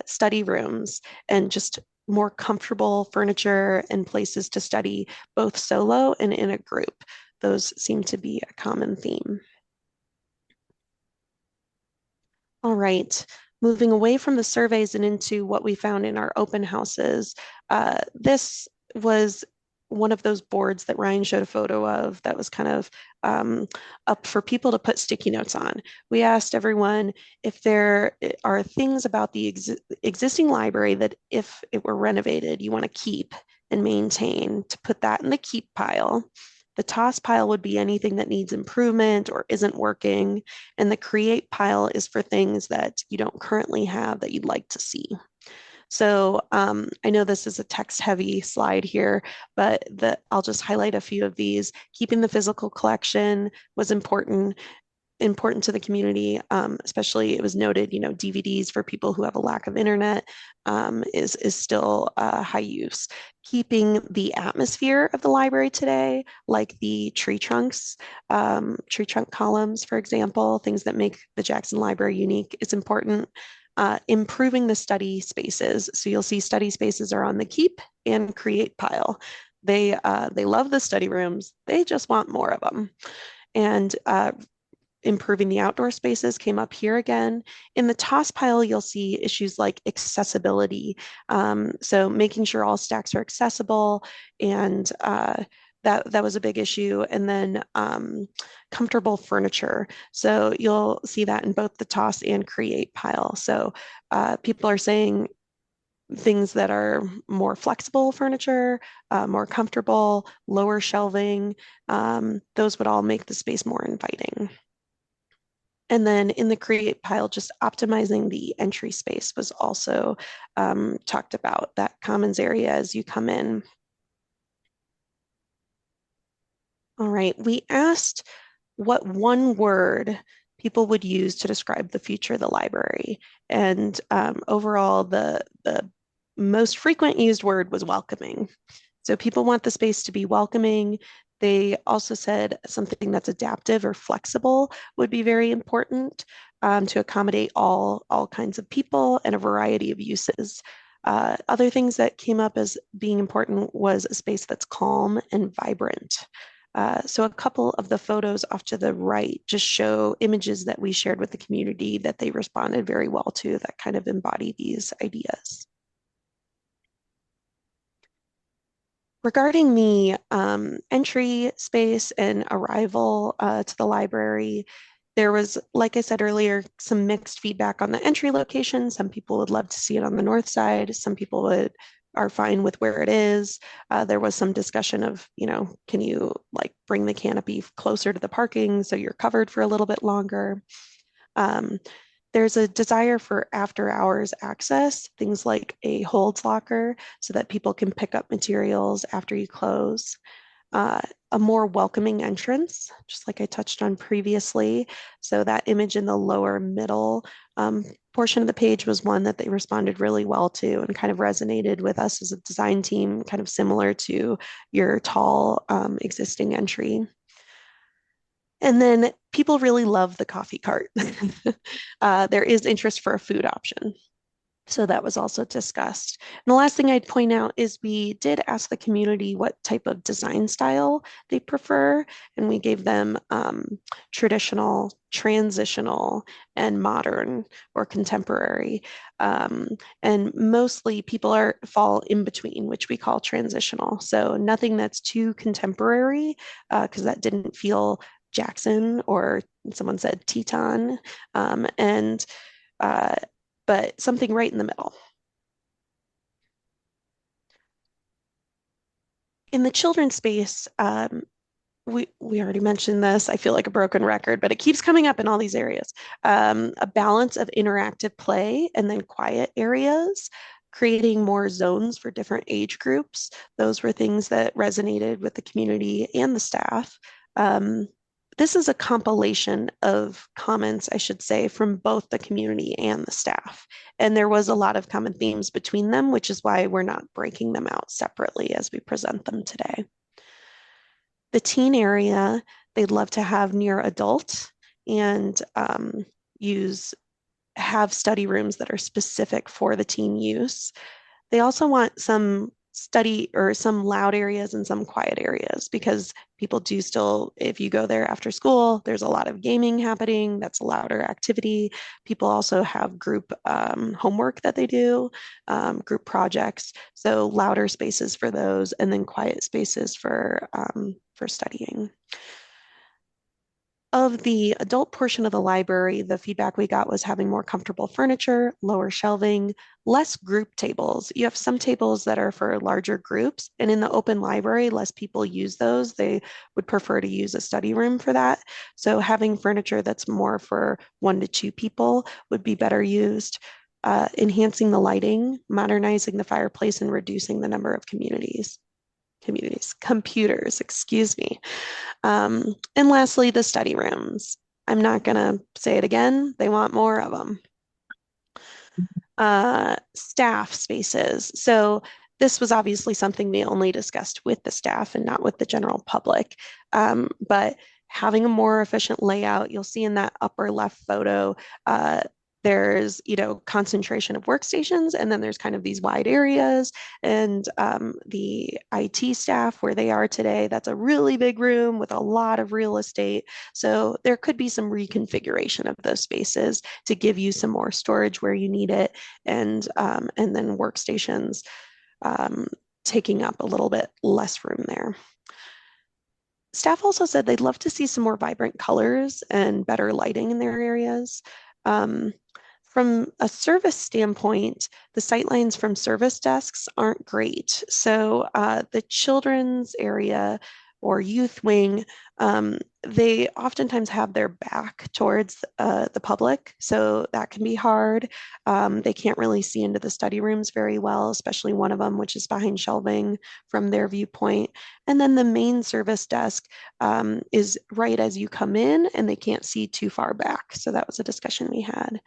study rooms and just more comfortable furniture and places to study, both solo and in a group. Those seem to be a common theme. All right, moving away from the surveys and into what we found in our open houses. This was one of those boards that Ryan showed a photo of that was kind of up for people to put sticky notes on. We asked everyone if there are things about the existing library that if it were renovated, you want to keep and maintain, to put that in the keep pile. The toss pile would be anything that needs improvement or isn't working. And the create pile is for things that you don't currently have that you'd like to see. So I know this is a text heavy slide here, but I'll just highlight a few of these. Keeping the physical collection was important to the community, especially it was noted, DVDs for people who have a lack of internet is still high use. Keeping the atmosphere of the library today, like the tree trunk columns, for example, things that make the Jackson Library unique, is important. Improving the study spaces. So you'll see study spaces are on the keep and create pile. They love the study rooms. They just want more of them. And improving the outdoor spaces came up here again. In the toss pile, you'll see issues like accessibility. So making sure all stacks are accessible, and that was a big issue. And then comfortable furniture. So you'll see that in both the toss and create pile. So people are saying things that are more flexible furniture, more comfortable, lower shelving. Those would all make the space more inviting. And then in the create pile, just optimizing the entry space was also talked about, that commons area as you come in. All right, we asked what one word people would use to describe the future of the library. And overall, the most frequent used word was welcoming. So people want the space to be welcoming. They also said something that's adaptive or flexible would be very important to accommodate all kinds of people and a variety of uses. Other things that came up as being important was a space that's calm and vibrant. So a couple of the photos off to the right just show images that we shared with the community that they responded very well to that kind of embody these ideas. Regarding the entry space and arrival to the library, there was, like I said earlier, some mixed feedback on the entry location. Some people would love to see it on the north side. Some people are fine with where it is. There was some discussion of, can you like bring the canopy closer to the parking so you're covered for a little bit longer? There's a desire for after hours access, things like a holds locker so that people can pick up materials after you close. A more welcoming entrance, just like I touched on previously. So that image in the lower middle portion of the page was one that they responded really well to and kind of resonated with us as a design team, kind of similar to your tall existing entry. And then people really love the coffee cart. There is interest for a food option. So that was also discussed. And the last thing I'd point out is we did ask the community what type of design style they prefer, and we gave them traditional, transitional, and modern or contemporary. And mostly people fall in between, which we call transitional. So nothing that's too contemporary, because that didn't feel Jackson, or someone said Teton, and but something right in the middle. In the children's space, we already mentioned this. I feel like a broken record, but it keeps coming up in all these areas. A balance of interactive play and then quiet areas, creating more zones for different age groups. Those were things that resonated with the community and the staff. This is a compilation of comments, I should say, from both the community and the staff. And there was a lot of common themes between them, which is why we're not breaking them out separately as we present them today. The teen area, they'd love to have near adult and have study rooms that are specific for the teen use. They also want some study or some loud areas and some quiet areas because people do still, if you go there after school, there's a lot of gaming happening. That's a louder activity. People also have group homework that they do, group projects. So louder spaces for those, and then quiet spaces for studying. Of the adult portion of the library, the feedback we got was having more comfortable furniture, lower shelving, less group tables. You have some tables that are for larger groups, and in the open library, less people use those. They would prefer to use a study room for that. So having furniture that's more for 1 to 2 people would be better used. Enhancing the lighting, modernizing the fireplace, and reducing the number of computers, excuse me. And lastly, the study rooms. I'm not going to say it again. They want more of them. Staff spaces. So this was obviously something we only discussed with the staff and not with the general public. But having a more efficient layout, you'll see in that upper left photo, there's, concentration of workstations, and then there's kind of these wide areas, and the IT staff where they are today, that's a really big room with a lot of real estate. So there could be some reconfiguration of those spaces to give you some more storage where you need it, and then workstations taking up a little bit less room there. Staff also said they'd love to see some more vibrant colors and better lighting in their areas. From a service standpoint, the sightlines from service desks aren't great. So the children's area or youth wing, they oftentimes have their back towards the public, so that can be hard. They can't really see into the study rooms very well, especially one of them, which is behind shelving from their viewpoint. And then the main service desk is right as you come in, and they can't see too far back. So that was a discussion we had.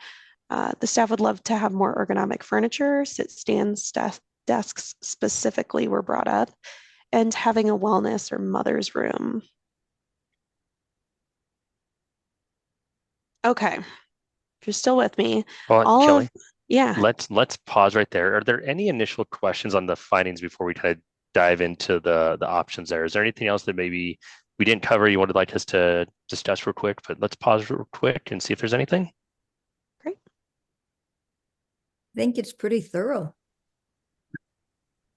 The staff would love to have more ergonomic furniture, sit stands, desks specifically were brought up, and having a wellness or mother's room. Okay, if you're still with me, Well, all Kelly, of, yeah, let's pause right there. Are there any initial questions on the findings before we kind of dive into the options there? Is there anything else that maybe we didn't cover you would like us to discuss real quick? But let's pause real quick and see if there's anything. great. I think it's pretty thorough.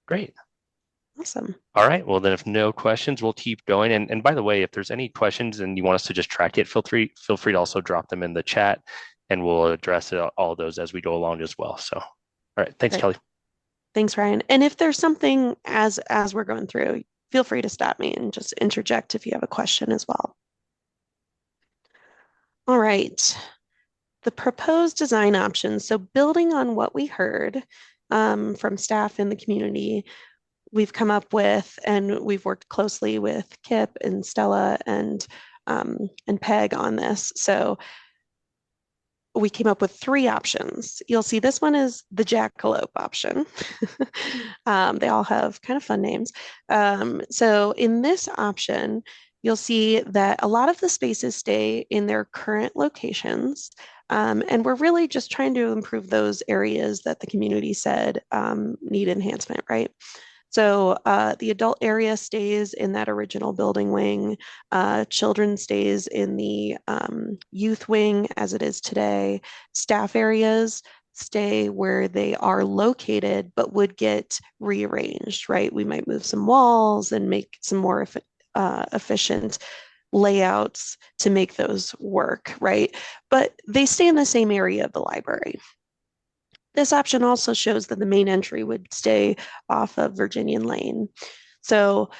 Great. Awesome. All right. Well, then if no questions, we'll keep going. And by the way, if there's any questions and you want us to just track it, feel free to also drop them in the chat and we'll address all of those as we go along as well. So, all right. Thanks, Great. Kelly. Thanks, Ryan. And if there's something as we're going through, feel free to stop me and just interject if you have a question as well. All right. The proposed design options. So building on what we heard from staff in the community, we've come up with, and we've worked closely with Kip and Stella and Peg on this. So we came up with 3 options. You'll see this one is the jackalope option. They all have kind of fun names. So in this option, you'll see that a lot of the spaces stay in their current locations. And we're really just trying to improve those areas that the community said need enhancement, right? So the adult area stays in that original building wing. Children stays in the youth wing as it is today. Staff areas stay where they are located, but would get rearranged, right? We might move some walls and make some more efficient layouts to make those work, right? But they stay in the same area of the library. This option also shows that the main entry would stay off of Virginian Lane. So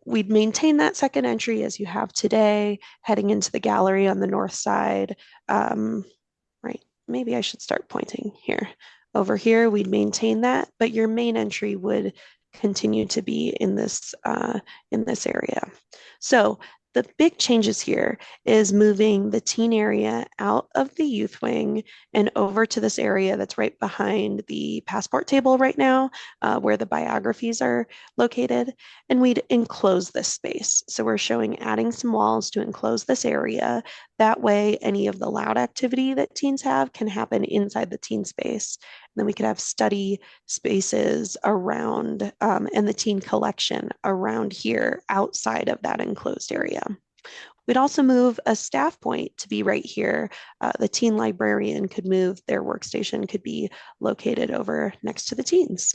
we'd maintain that second entry as you have today, heading into the gallery on the north side. Right, maybe I should start pointing here. Over here, we'd maintain that, but your main entry would continue to be in this area. So the big changes here is moving the teen area out of the youth wing and over to this area that's right behind the passport table right now, where the biographies are located. And we'd enclose this space. So we're showing adding some walls to enclose this area. That way, any of the loud activity that teens have can happen inside the teen space. And then we could have study spaces around and the teen collection around here outside of that enclosed area. We'd also move a staff point to be right here. The teen librarian could move, their workstation could be located over next to the teens.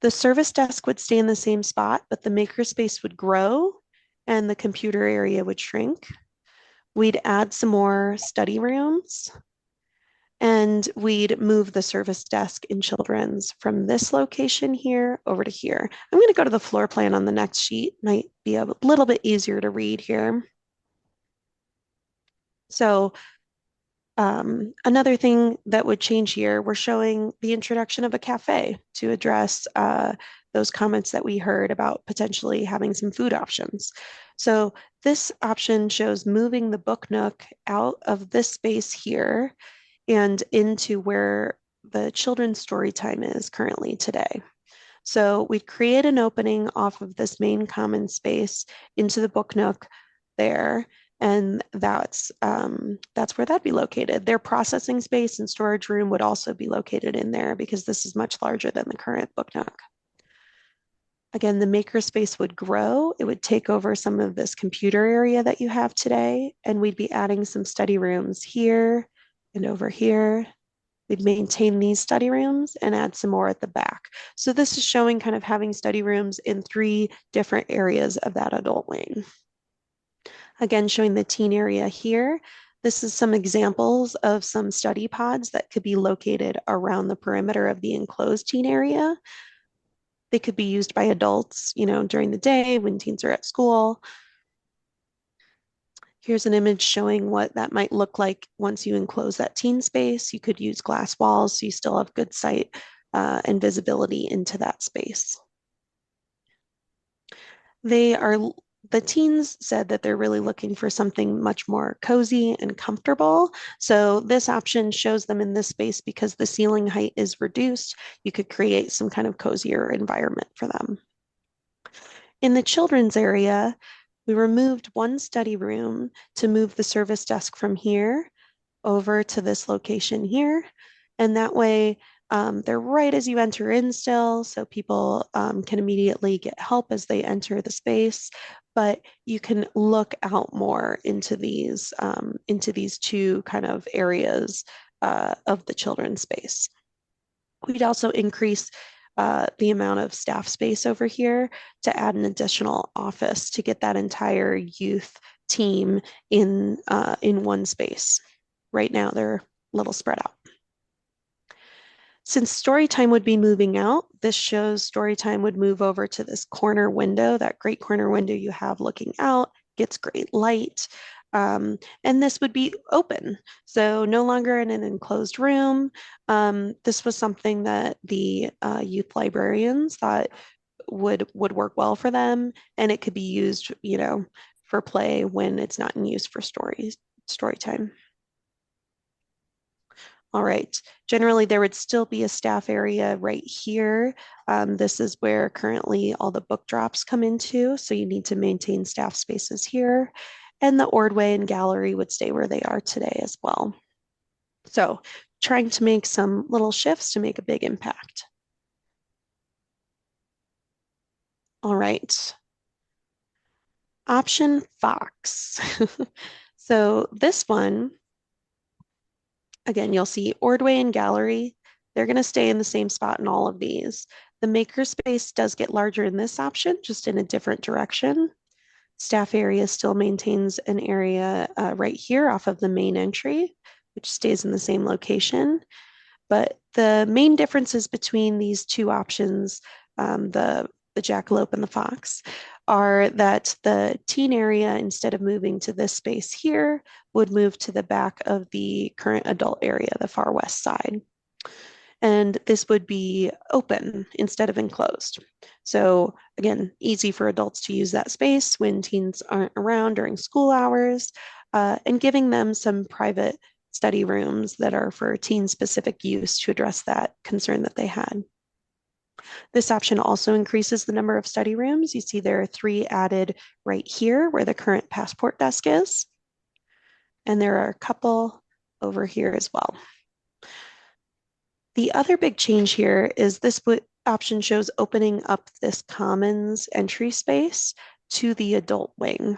The service desk would stay in the same spot, but the makerspace would grow and the computer area would shrink. We'd add some more study rooms and we'd move the service desk in children's from this location here over to here. I'm going to go to the floor plan on the next sheet. Might be a little bit easier to read here. So another thing that would change here, we're showing the introduction of a cafe to address those comments that we heard about potentially having some food options. So this option shows moving the book nook out of this space here and into where the children's story time is currently today. So we'd create an opening off of this main common space into the book nook there, and that's where that'd be located. Their processing space and storage room would also be located in there because this is much larger than the current book nook. Again, the makerspace would grow. It would take over some of this computer area that you have today, and we'd be adding some study rooms here and over here. We'd maintain these study rooms and add some more at the back. So this is showing kind of having study rooms in 3 different areas of that adult wing. Again, showing the teen area here. This is some examples of some study pods that could be located around the perimeter of the enclosed teen area. They could be used by adults, during the day when teens are at school. Here's an image showing what that might look like once you enclose that teen space. You could use glass walls so you still have good sight and visibility into that space. The teens said that they're really looking for something much more cozy and comfortable. So this option shows them in this space because the ceiling height is reduced. You could create some kind of cozier environment for them. In the children's area, we removed one study room to move the service desk from here over to this location here. And that way, they're right as you enter in still, so people can immediately get help as they enter the space. But you can look out more into these two kind of areas of the children's space. We'd also increase the amount of staff space over here to add an additional office to get that entire youth team in one space. Right now, they're a little spread out. Since story time would be moving out, this shows story time would move over to this corner window, that great corner window you have looking out, gets great light. And this would be open, so no longer in an enclosed room. This was something that the youth librarians thought would work well for them, and it could be used, for play when it's not in use for story time. All right, generally there would still be a staff area right here. This is where currently all the book drops come into, so you need to maintain staff spaces here. And the Ordway and gallery would stay where they are today as well. So trying to make some little shifts to make a big impact. All right. Option Fox. So this one, again, you'll see Ordway and gallery. They're going to stay in the same spot in all of these. The makerspace does get larger in this option, just in a different direction. Staff area still maintains an area right here off of the main entry, which stays in the same location. But the main differences between these two options, the jackalope and the fox, are that the teen area, instead of moving to this space here, would move to the back of the current adult area, the far west side. And this would be open instead of enclosed. So again, easy for adults to use that space when teens aren't around during school hours, and giving them some private study rooms that are for teen-specific use to address that concern that they had. This option also increases the number of study rooms. You see there are 3 added right here where the current passport desk is. And there are a couple over here as well. The other big change here is this option shows opening up this commons entry space to the adult wing.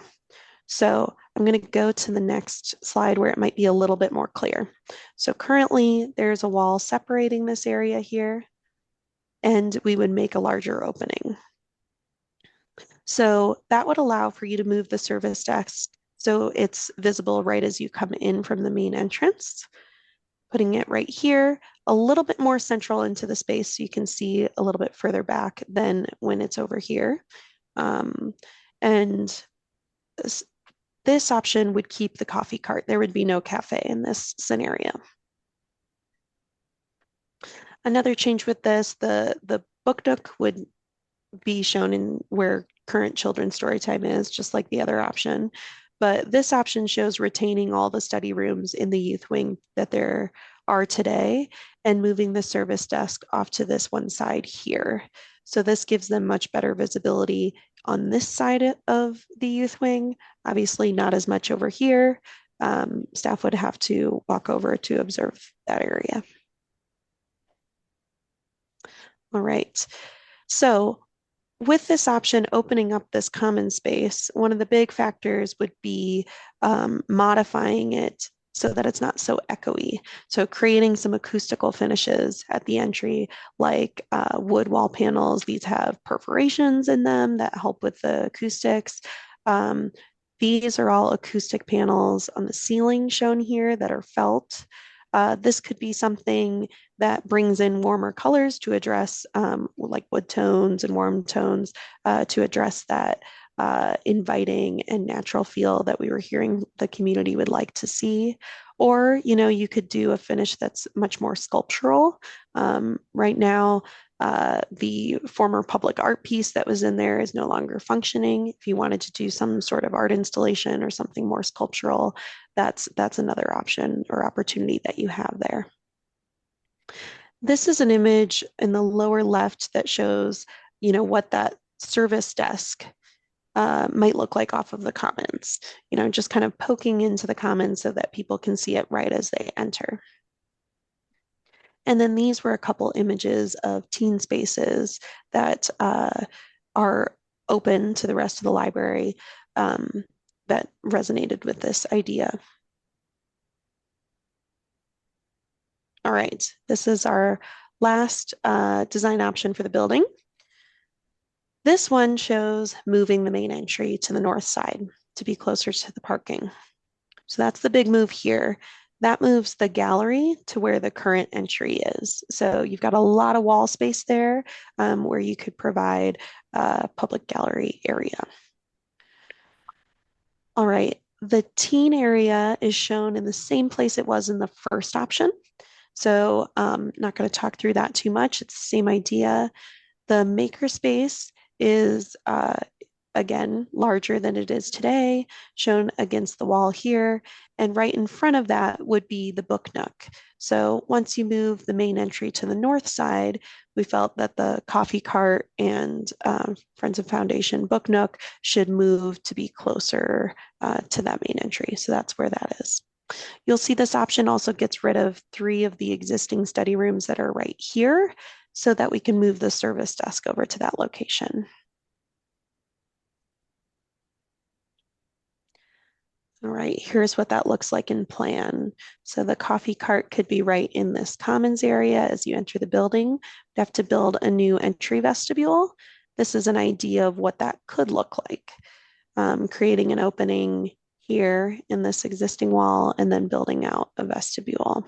So I'm going to go to the next slide where it might be a little bit more clear. So currently there's a wall separating this area here, and we would make a larger opening. So that would allow for you to move the service desk so it's visible right as you come in from the main entrance. Putting it right here, a little bit more central into the space so you can see a little bit further back than when it's over here. And this option would keep the coffee cart. There would be no cafe in this scenario. Another change with this, the book nook would be shown in where current children's story time is, just like the other option. But this option shows retaining all the study rooms in the youth wing that there are today and moving the service desk off to this one side here. So this gives them much better visibility on this side of the youth wing. Obviously not as much over here. Staff would have to walk over to observe that area. All right, so with this option opening up this common space, one of the big factors would be modifying it so that it's not so echoey. So creating some acoustical finishes at the entry, like wood wall panels. These have perforations in them that help with the acoustics. These are all acoustic panels on the ceiling shown here that are felt. This could be something that brings in warmer colors to address like wood tones and warm tones to address that inviting and natural feel that we were hearing the community would like to see. Or, you could do a finish that's much more sculptural. Right now, the former public art piece that was in there is no longer functioning. If you wanted to do some sort of art installation or something more sculptural, that's another option or opportunity that you have there. This is an image in the lower left that shows, what that service desk might look like off of the commons, just kind of poking into the commons so that people can see it right as they enter. And then these were a couple images of teen spaces that are open to the rest of the library that resonated with this idea. All right, this is our last design option for the building. This one shows moving the main entry to the north side to be closer to the parking. So that's the big move here. That moves the gallery to where the current entry is. So you've got a lot of wall space there where you could provide a public gallery area. All right, the teen area is shown in the same place it was in the first option. So not going to talk through that too much. It's the same idea. The makerspace is again, larger than it is today, shown against the wall here. And right in front of that would be the book nook. So once you move the main entry to the north side, we felt that the coffee cart and Friends of Foundation book nook should move to be closer to that main entry. So that's where that is. You'll see this option also gets rid of 3 of the existing study rooms that are right here so that we can move the service desk over to that location. All right, here's what that looks like in plan. So the coffee cart could be right in this commons area as you enter the building. You have to build a new entry vestibule. This is an idea of what that could look like. Creating an opening here in this existing wall and then building out a vestibule.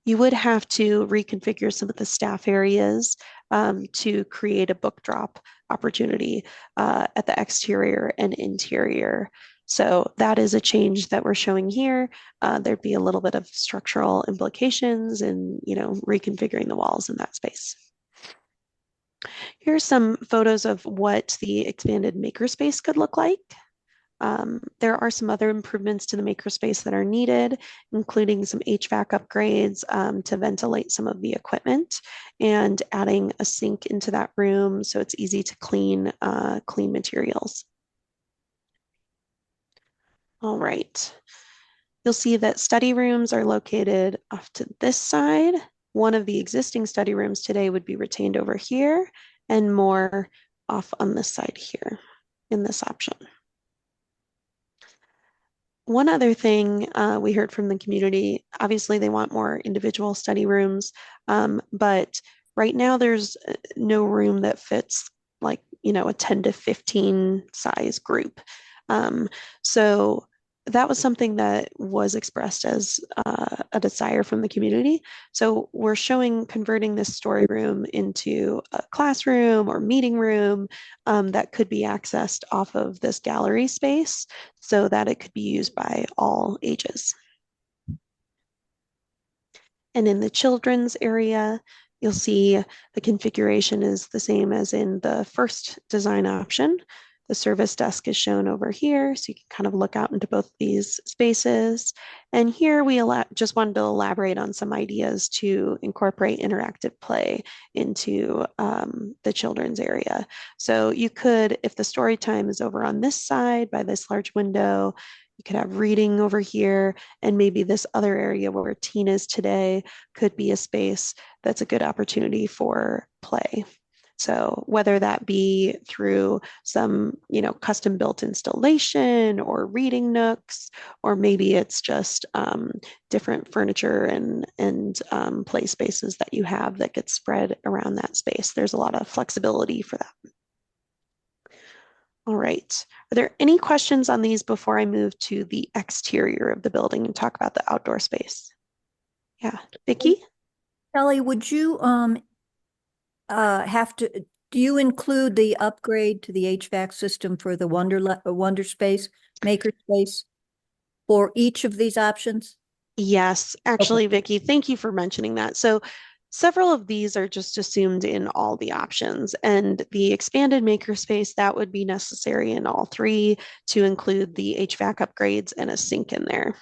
You would have to reconfigure some of the staff areas to create a book drop opportunity at the exterior and interior. So that is a change that we're showing here. There'd be a little bit of structural implications and, reconfiguring the walls in that space. Here's some photos of what the expanded makerspace could look like. There are some other improvements to the makerspace that are needed, including some HVAC upgrades to ventilate some of the equipment and adding a sink into that room so it's easy to clean materials. All right. You'll see that study rooms are located off to this side. One of the existing study rooms today would be retained over here and more off on this side here in this option. One other thing we heard from the community, obviously they want more individual study rooms, but right now there's no room that fits like, a 10 to 15 size group. So that was something that was expressed as a desire from the community. So we're showing converting this story room into a classroom or meeting room that could be accessed off of this gallery space so that it could be used by all ages. And in the children's area, you'll see the configuration is the same as in the first design option. The service desk is shown over here, so you can kind of look out into both these spaces. And here we just wanted to elaborate on some ideas to incorporate interactive play into the children's area. So you could, if the story time is over on this side by this large window, you could have reading over here, and maybe this other area where teen is today could be a space that's a good opportunity for play. So whether that be through some, custom built installation or reading nooks, or maybe it's just different furniture and play spaces that you have that get spread around that space. There's a lot of flexibility for that. All right. Are there any questions on these before I move to the exterior of the building and talk about the outdoor space? Yeah, Vicky? Kelly, would you have to, do you include the upgrade to the HVAC system for the Wonder Space, Maker Space for each of these options? Yes, actually, Vicky, thank you for mentioning that. So several of these are just assumed in all the options, and the expanded makerspace that would be necessary in all three to include the HVAC upgrades and a sink in there.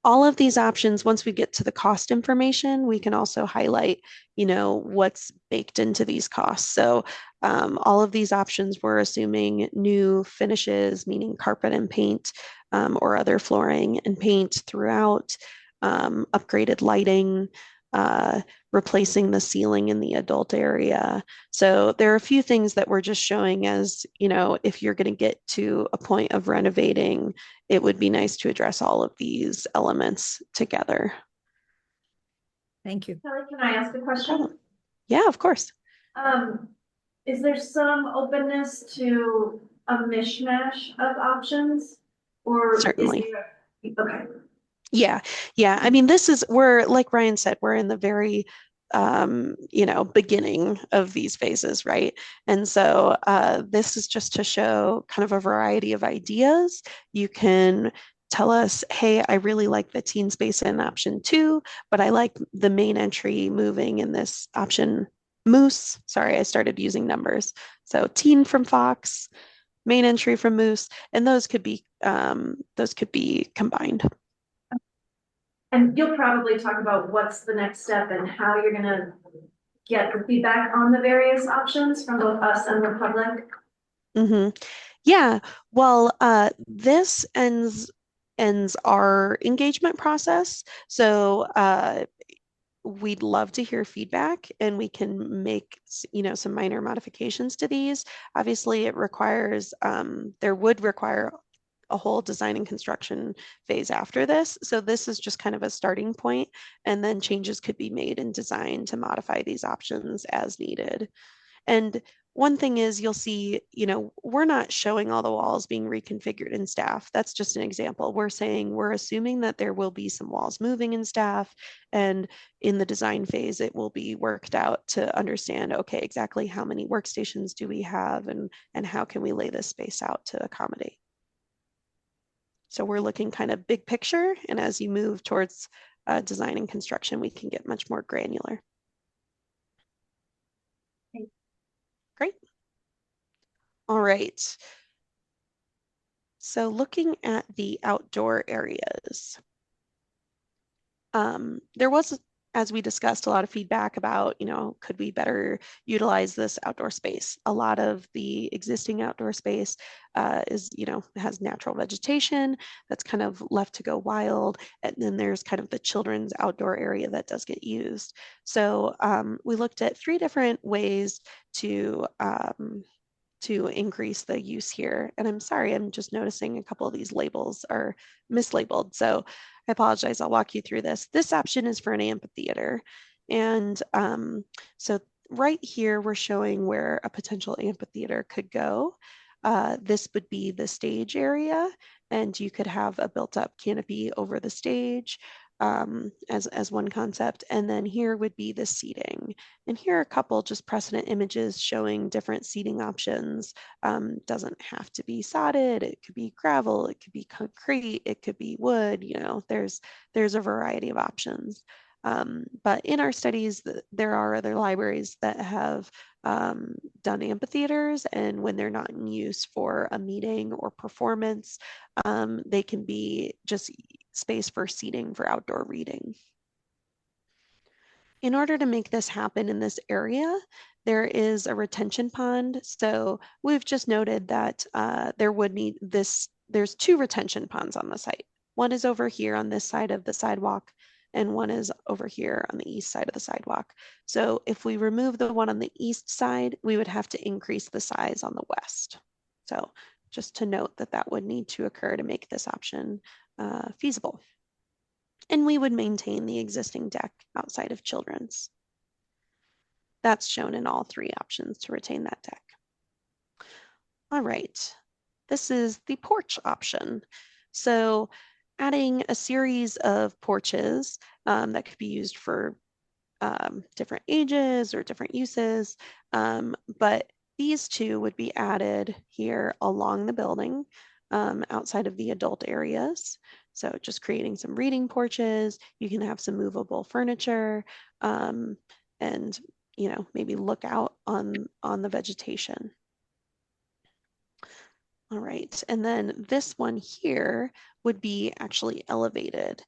All of these options, once we get to the cost information, we can also highlight, what's baked into these costs. So all of these options we're assuming new finishes, meaning carpet and paint, or other flooring and paint throughout, upgraded lighting, uh, replacing the ceiling in the adult area. So there are a few things that we're just showing as, if you're going to get to a point of renovating, it would be nice to address all of these elements together. Thank you. Kelly, can I ask a question? Yeah, of course. Is there some openness to a mishmash of options? Or Certainly. Okay. Yeah. I mean, we're, like Ryan said, we're in the very, beginning of these phases, right? And so this is just to show kind of a variety of ideas. You can tell us, hey, I really like the teen space in option 2, but I like the main entry moving in this option Moose. Sorry, I started using numbers. So teen from Fox, main entry from Moose, and those could be combined. And you'll probably talk about what's the next step and how you're gonna get the feedback on the various options from both us and the public. Mm-hmm. Yeah. Well, this ends our engagement process. So we'd love to hear feedback, and we can make some minor modifications to these. Obviously, there would require a whole design and construction phase after this. So this is just kind of a starting point, and then changes could be made in design to modify these options as needed. And one thing is you'll see, we're not showing all the walls being reconfigured in staff. That's just an example. We're assuming that there will be some walls moving in staff, and in the design phase, it will be worked out to understand, okay, exactly how many workstations do we have, and how can we lay this space out to accommodate. So we're looking kind of big picture, and as you move towards design and construction, we can get much more granular. Great. All right. So looking at the outdoor areas, there was, as we discussed, a lot of feedback about, could we better utilize this outdoor space? A lot of the existing outdoor space has natural vegetation that's kind of left to go wild. And then there's kind of the children's outdoor area that does get used. So we looked at 3 different ways to increase the use here. And I'm sorry, I'm just noticing a couple of these labels are mislabeled. So I apologize. I'll walk you through this. This option is for an amphitheater. And so right here, we're showing where a potential amphitheater could go. This would be the stage area, and you could have a built-up canopy over the stage. As one concept. And then here would be the seating. And here are a couple just precedent images showing different seating options. Doesn't have to be sodded, it could be gravel, it could be concrete, it could be wood, there's a variety of options. But in our studies, there are other libraries that have done amphitheaters, and when they're not in use for a meeting or performance, they can be just space for seating for outdoor reading. In order to make this happen in this area, there is a retention pond. So we've just noted that there's 2 retention ponds on the site. One is over here on this side of the sidewalk, and one is over here on the east side of the sidewalk. So if we remove the one on the east side, we would have to increase the size on the west. So just to note that would need to occur to make this option feasible. And we would maintain the existing deck outside of children's. That's shown in all 3 options to retain that deck. All right, this is the porch option. So adding a series of porches that could be used for different ages or different uses. But these two would be added here along the building outside of the adult areas. So just creating some reading porches. You can have some movable furniture and maybe look out on the vegetation. All right, and then this one here would be actually elevated.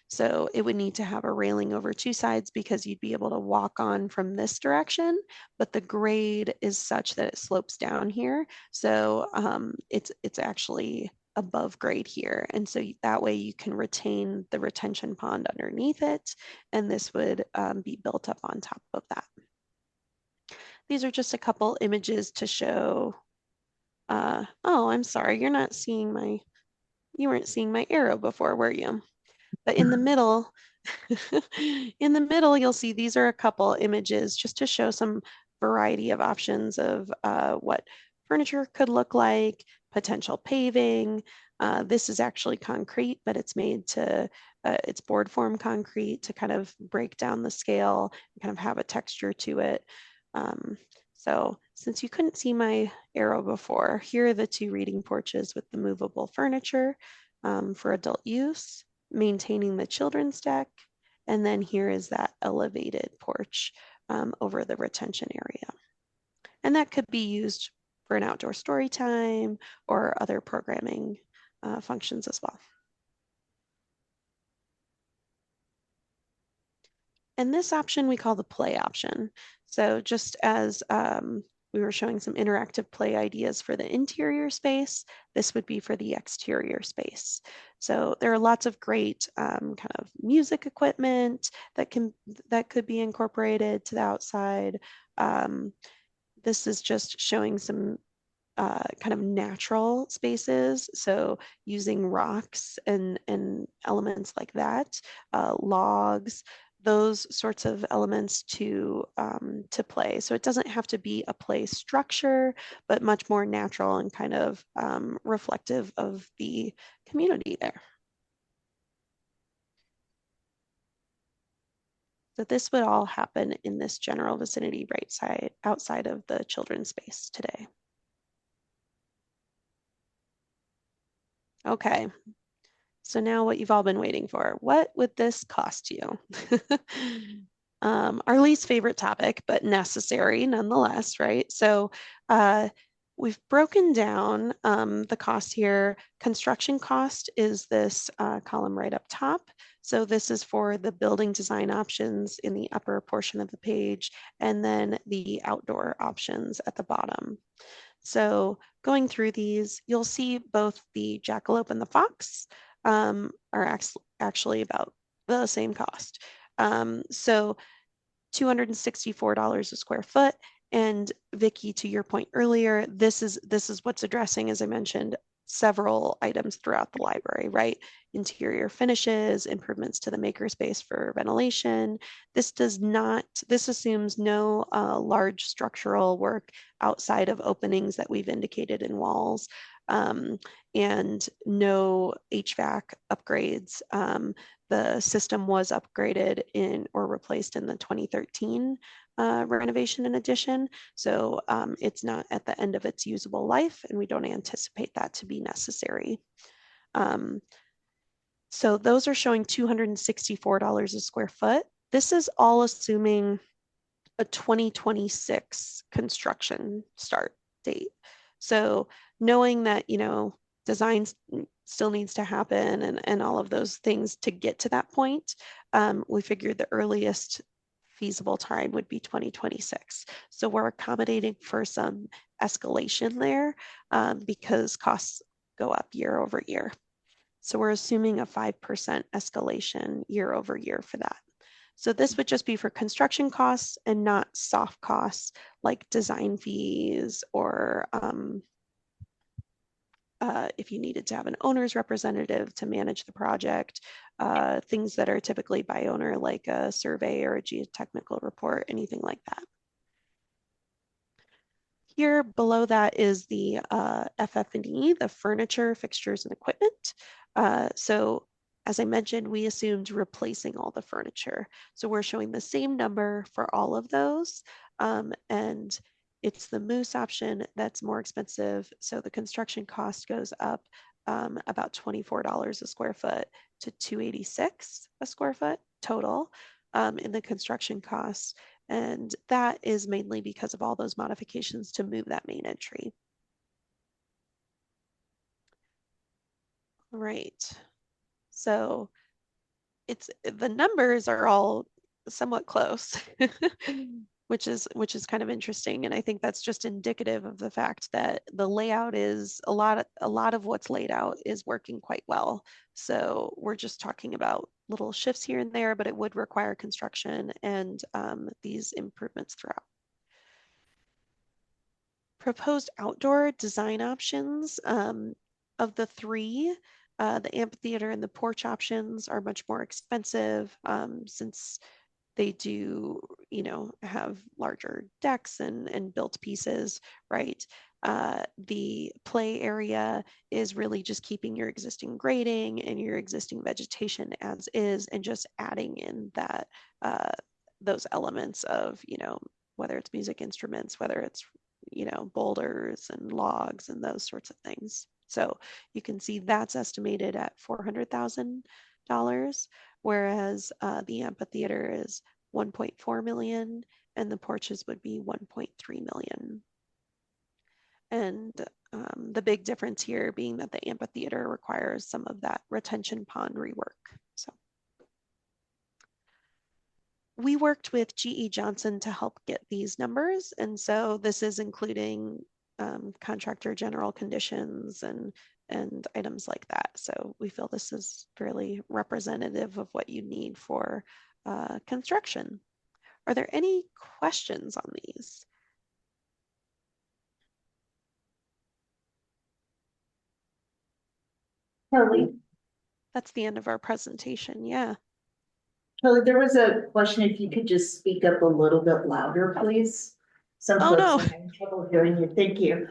So it would need to have a railing over two sides because you'd be able to walk on from this direction, but the grade is such that it slopes down here. So it's actually above grade here. And so that way you can retain the retention pond underneath it, and this would be built up on top of that. These are just a couple images to show oh, I'm sorry, you weren't seeing my arrow before, were you? But in the middle, in the middle, you'll see these are a couple images just to show some variety of options of what furniture could look like, potential paving. This is actually concrete, but it's made to, it's board form concrete to kind of break down the scale and kind of have a texture to it. So since you couldn't see my arrow before, here are the two reading porches with the movable furniture for adult use, maintaining the children's deck, and then here is that elevated porch over the retention area. And that could be used for an outdoor story time or other programming functions as well. And this option we call the play option. So just as we were showing some interactive play ideas for the interior space, this would be for the exterior space. So there are lots of great kind of music equipment that could be incorporated to the outside. This is just showing some kind of natural spaces. So using rocks and elements like that, logs, those sorts of elements to play. So it doesn't have to be a play structure, but much more natural and kind of reflective of the community there. So this would all happen in this general vicinity right side outside of the children's space today. Okay, so now what you've all been waiting for. What would this cost you? Our least favorite topic, but necessary nonetheless, right? So we've broken down the cost here. Construction cost is this column right up top. So this is for the building design options in the upper portion of the page, and then the outdoor options at the bottom. So going through these, you'll see both the jackalope and the fox are actually about the same cost. So $264 a square foot. And Vicky, to your point earlier, this is what's addressing, as I mentioned, several items throughout the library, right? Interior finishes, improvements to the makerspace for ventilation. This assumes no large structural work outside of openings that we've indicated in walls, and no HVAC upgrades. The system was upgraded or replaced in the 2013 renovation and addition. So it's not at the end of its usable life, and we don't anticipate that to be necessary. So those are showing $264 a square foot. This is all assuming a 2026 construction start date. So knowing that, design still needs to happen and all of those things to get to that point, we figured the earliest feasible time would be 2026. So we're accommodating for some escalation there because costs go up year over year. So we're assuming a 5% escalation year over year for that. So this would just be for construction costs and not soft costs like design fees or if you needed to have an owner's representative to manage the project, things that are typically by owner like a survey or a geotechnical report, anything like that. Here below that is the FF&E, the furniture, fixtures, and equipment. So as I mentioned, we assumed replacing all the furniture. So we're showing the same number for all of those. And it's the Moose option that's more expensive. So the construction cost goes up about $24 a square foot to $286 a square foot total in the construction costs. And that is mainly because of all those modifications to move that main entry. All right. So the numbers are all somewhat close, which is kind of interesting. And I think that's just indicative of the fact that the layout is a lot of what's laid out is working quite well. So we're just talking about little shifts here and there, but it would require construction and these improvements throughout. Proposed outdoor design options of the three, the amphitheater and the porch options are much more expensive since they do, have larger decks and built pieces, right? The play area is really just keeping your existing grading and your existing vegetation as is, and just adding in that those elements of, whether it's music instruments, whether it's, boulders and logs and those sorts of things. So you can see that's estimated at $400,000, whereas the amphitheater is 1.4 million and the porches would be 1.3 million. And the big difference here being that the amphitheater requires some of that retention pond rework. So we worked with GE Johnson to help get these numbers. And so this is including contractor general conditions and items like that. So we feel this is fairly representative of what you need for construction. Are there any questions on these? Kelly, That's the end of our presentation. Yeah. Kelly, there was a question, if you could just speak up a little bit louder, please. Some Oh, folks no. are having trouble hearing you. Thank you.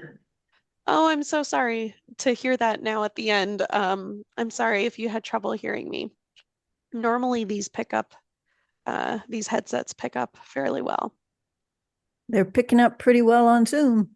Oh, I'm so sorry to hear that now at the end. I'm sorry if you had trouble hearing me. Normally these these headsets pick up fairly well. They're picking up pretty well on Zoom.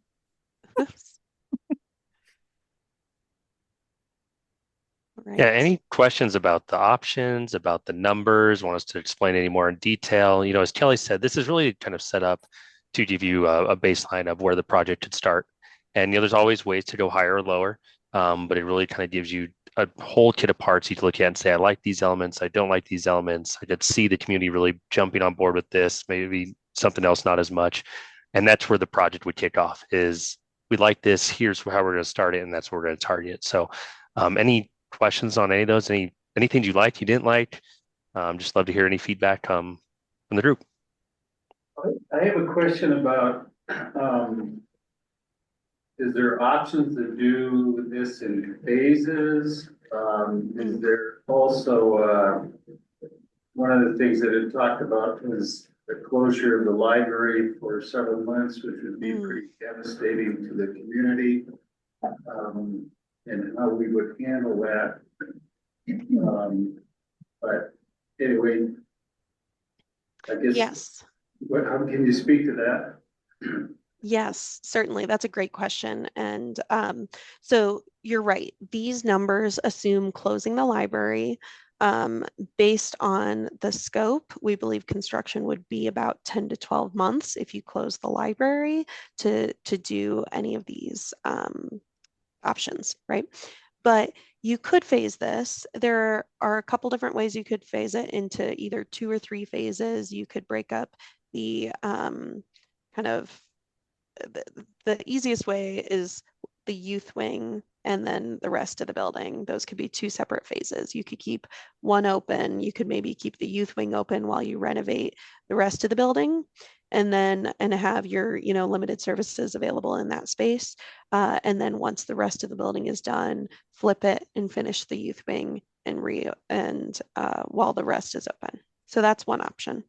Right. Yeah, any questions about the options, about the numbers, want us to explain any more in detail? As Kelly said, this is really kind of set up to give you a baseline of where the project could start. And there's always ways to go higher or lower, but it really kind of gives you a whole kit of parts you can look at and say, I like these elements, I don't like these elements. I could see the community really jumping on board with this, maybe something else not as much. And that's where the project would kick off is we like this, here's how we're going to start it, and that's where we're going to target. So any questions on any of those? Anything you liked, you didn't like? Just love to hear any feedback from the group. I have a question about, is there options to do this in phases? Is there also, one of the things that it talked about was the closure of the library for several months, which would be pretty devastating to the community. And how we would handle that. But anyway, I guess. Yes. How can you speak to that? Yes, certainly. That's a great question. And so you're right. These numbers assume closing the library. Based on the scope, we believe construction would be about 10 to 12 months if you close the library to do any of these options, right? But you could phase this. There are a couple different ways you could phase it into either 2 or 3 phases. You could break up the kind of the easiest way is the youth wing and then the rest of the building. Those could be 2 separate phases. You could keep one open. You could maybe keep the youth wing open while you renovate the rest of the building, and have your limited services available in that space. And then once the rest of the building is done, flip it and finish the youth wing and while the rest is open. So that's one option.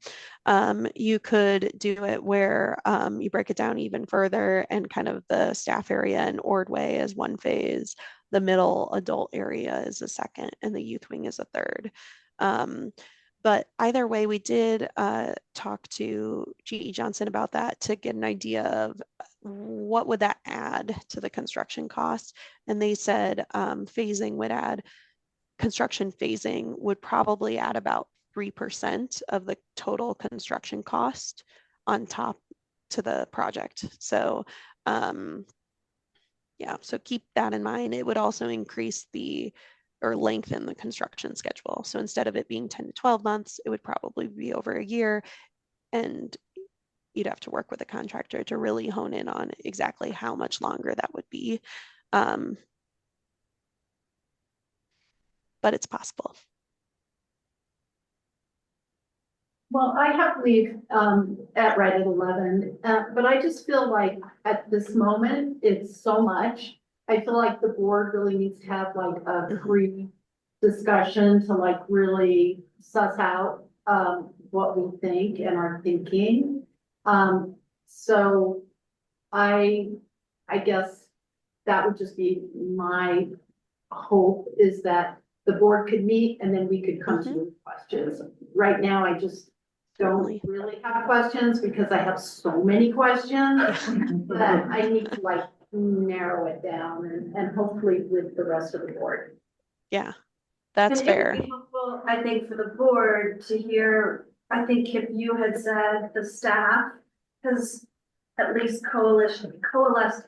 You could do it where you break it down even further and kind of the staff area in Ordway is one phase, the middle adult area is a second, and the youth wing is a third. But either way, we did talk to G.E. Johnson about that to get an idea of what would that add to the construction cost. And they said construction phasing would probably add about 3% of the total construction cost on top to the project. So yeah, so keep that in mind. It would also increase or lengthen the construction schedule. So instead of it being 10 to 12 months, it would probably be over a year. And you'd have to work with a contractor to really hone in on exactly how much longer that would be. But it's possible. Well, I have leave at right at 11, but I just feel like at this moment, it's so much. I feel like the board really needs to have like a pre-discussion to like really suss out what we think and are thinking. So I guess that would just be my hope, is that the board could meet and then we could come to questions. Right now, I just don't really have questions because I have so many questions that I need to like narrow it down and hopefully with the rest of the board. Yeah, that's And it fair. would be helpful, I think, for the board to hear, I think if you had said the staff has at least coalesced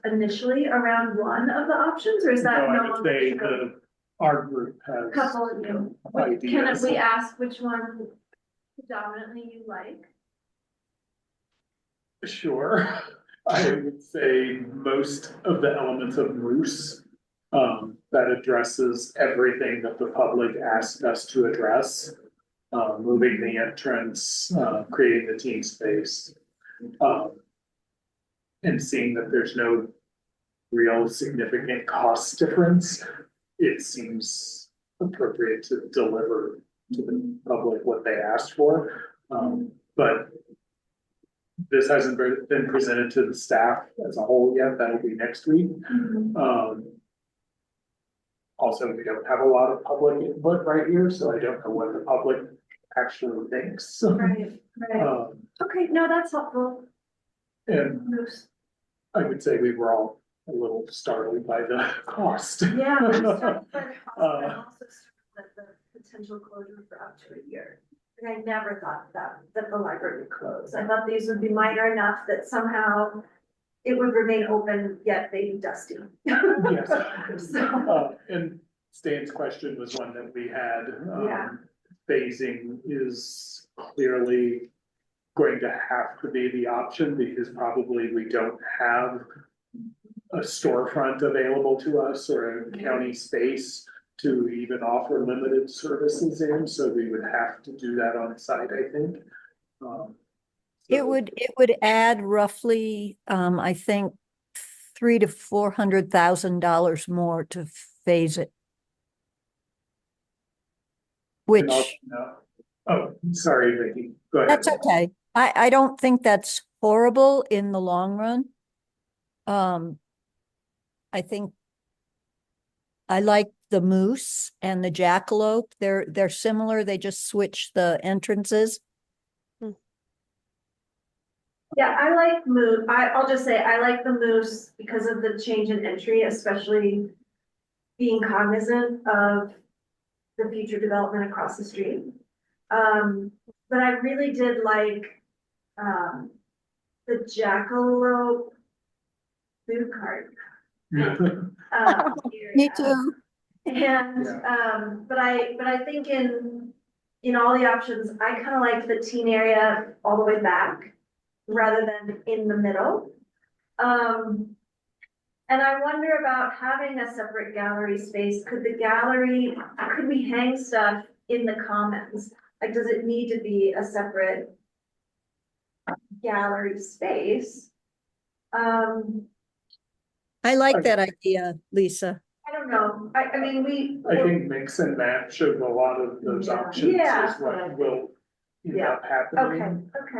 initially around one of the options, or is that No, no I would longer say true? our group has. Couple of you. Ideas. Can we ask which one predominantly you like? Sure, I would say most of the elements of Moose, that addresses everything that the public asked us to address. Moving the entrance, creating the team space. And seeing that there's no real significant cost difference, it seems appropriate to deliver to the public what they asked for. But this hasn't been presented to the staff as a whole yet. That'll be next week. Also, we don't have a lot of public input right here, so I don't know what the public actually thinks. Right. Okay, no, that's helpful. And I would say we were all a little startled by the cost. Yeah, I'm startled by the cost, but I'm also startled at the potential closure for up to a year. Like, I never thought that the library would close. I thought these would be minor enough that somehow it would remain open, yet they'd be dusty. Yes. So, And Stan's question was one that we had. Yeah. Phasing is clearly going to have to be the option because probably we don't have a storefront available to us or a county space to even offer limited services in, so we would have to do that on site, I think. It would add roughly, I think, $300,000 to $400,000 more to phase it. Which, oh, sorry, Vicky, go ahead. that's okay. I don't think that's horrible in the long run. I think I like the moose and the jackalope. They're similar. They just switch the entrances. yeah, I like moose. I'll just say I like the moose because of the change in entry, especially being cognizant of the future development across the street. But I really did like the jackalope food cart. Me too. And, but I think in all the options, I kind of like the teen area all the way back rather than in the middle. And I wonder about having a separate gallery space. Could we hang stuff in the commons? Like, does it need to be a separate gallery space? I like that idea, Lisa. I don't know. I mean, I think mix and match of a lot of those options Yeah. is what will end up happening. Okay.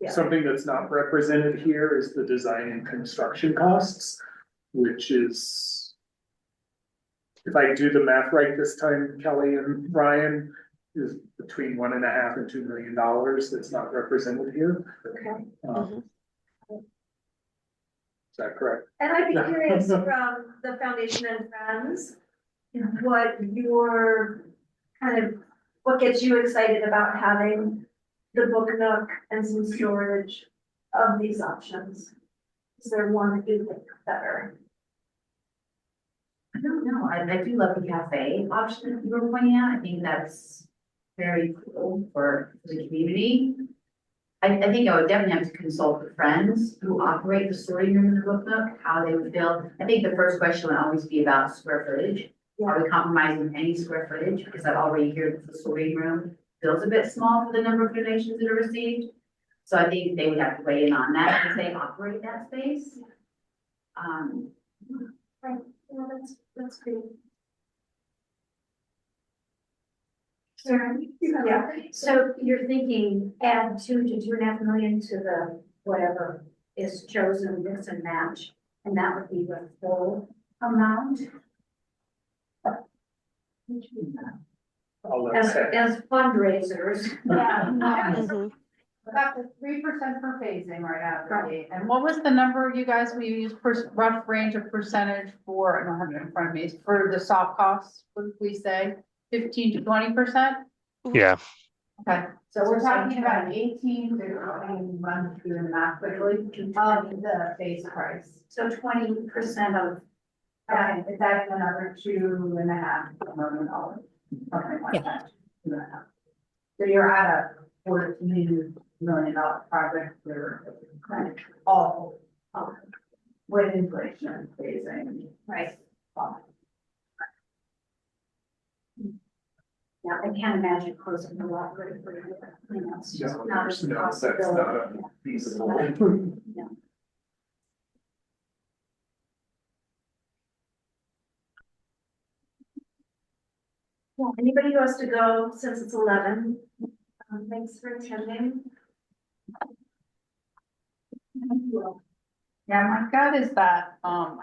Yeah. Something that's not represented here is the design and construction costs, which is, if I do the math right this time, Kelly and Ryan, is between $1.5 and $2 million that's not represented here. Okay. Is that correct? And I'd be curious from the foundation and friends, what your what gets you excited about having the book nook and some storage of these options? Is there one that you think better? I don't know, I do love the cafe option that you were pointing out, I think that's very cool for the community. I think I would definitely have to consult with friends who operate the story room in the book nook, how they would feel. I think the first question would always be about square footage. Are we compromising any square footage? Because I've already heard that the story room feels a bit small for the number of donations that are received. So I think they would have to weigh in on that because they operate that space. Right, yeah, that's great. Yeah, so you're thinking add 2 to 2.5 million to the whatever is chosen, mix and match, and that would be the full amount? I'll let Seth. As fundraisers. Yeah. Mhm. About the 3% for phasing right out of the gate. And what was the number you guys, we used rough range of percentage for, I don't have it in front of me, for the soft costs, what did we say? 15 to 20%? Yeah. Okay, so we're talking about 18 to run through the math quickly of the base price. So 20% of, Okay, it's at another $2.5 million. Something like that. 2.5. So you're at a $14 million project for all with inflation phasing. right? Yeah, I can't imagine closing the library for a year, you know, it's just not a No, that's possibility. not feasible. Well, anybody who has to go since it's 11, thanks for attending. Yeah, my gut is that,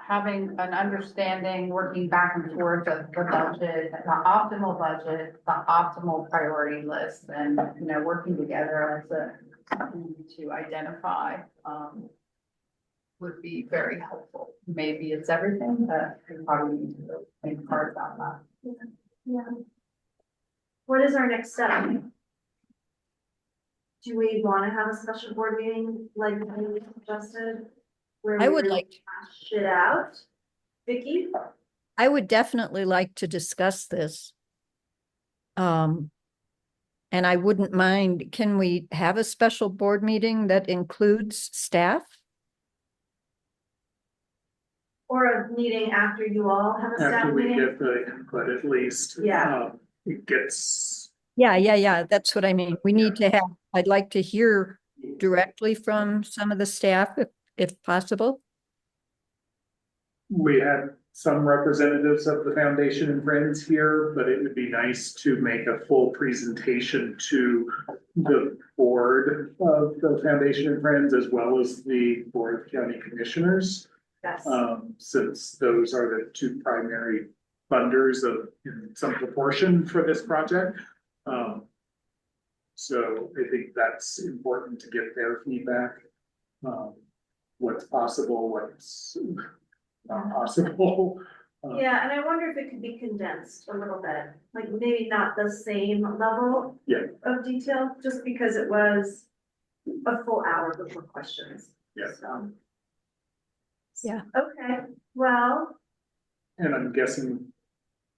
having an understanding, working back and forth of the budget, the optimal priority list, and, you know, working together as a team to identify, would be very helpful. Maybe it's everything, but we probably need to think hard about that. Yeah. What is our next step? Do we want to have a special board meeting like we suggested? Where I we would really like, hash it out? Vicky? I would definitely like to discuss this. And I wouldn't mind, can we have a special board meeting that includes staff? Or a meeting after you all have a staff After we meeting? get the input at least. Yeah. It gets, Yeah, that's what I mean. We need to have, I'd like to hear directly from some of the staff if possible. we had some representatives of the foundation and friends here, but it would be nice to make a full presentation to the board of the foundation and friends as well as the board of county commissioners. Yes. Since those are the two primary funders of in some proportion for this project. So I think that's important to get their feedback. What's possible, what's not possible. Yeah, and I wonder if it could be condensed a little bit, like maybe not the same level of detail, just because it was a full hour before questions. Yeah. So. Yeah. Okay, well, And I'm guessing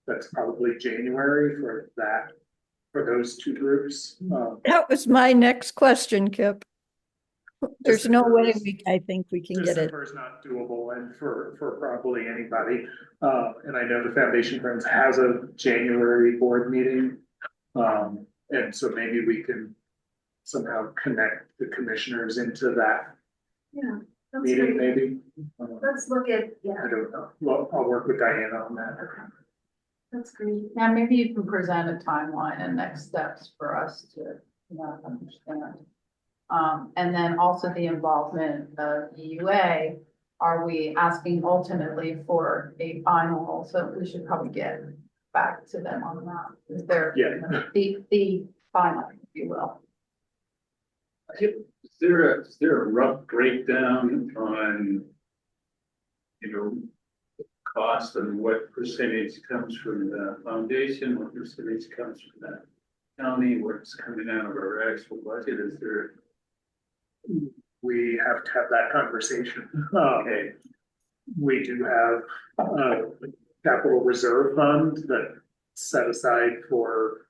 that's probably January for that, for those two groups. That was my next question, Kip. There's no way I think we can get it. December is not doable and for probably anybody. And I know the Foundation Friends has a January board meeting. And so maybe we can somehow connect the commissioners into that yeah, that's meeting, great. maybe. Let's look at, I don't know. Well, I'll work with Diana on that. that's great. Yeah, maybe you can present a timeline and next steps for us to not understand. And then also the involvement of EUA. Are we asking ultimately for a final? So we should probably get back to them on that. Is there the final, if you will? Is there a rough breakdown on, you know, cost and what percentage comes from the foundation, what percentage comes from the county, what's coming out of our actual budget? Is there? We have to have that conversation. Okay. We do have a capital reserve fund that set aside for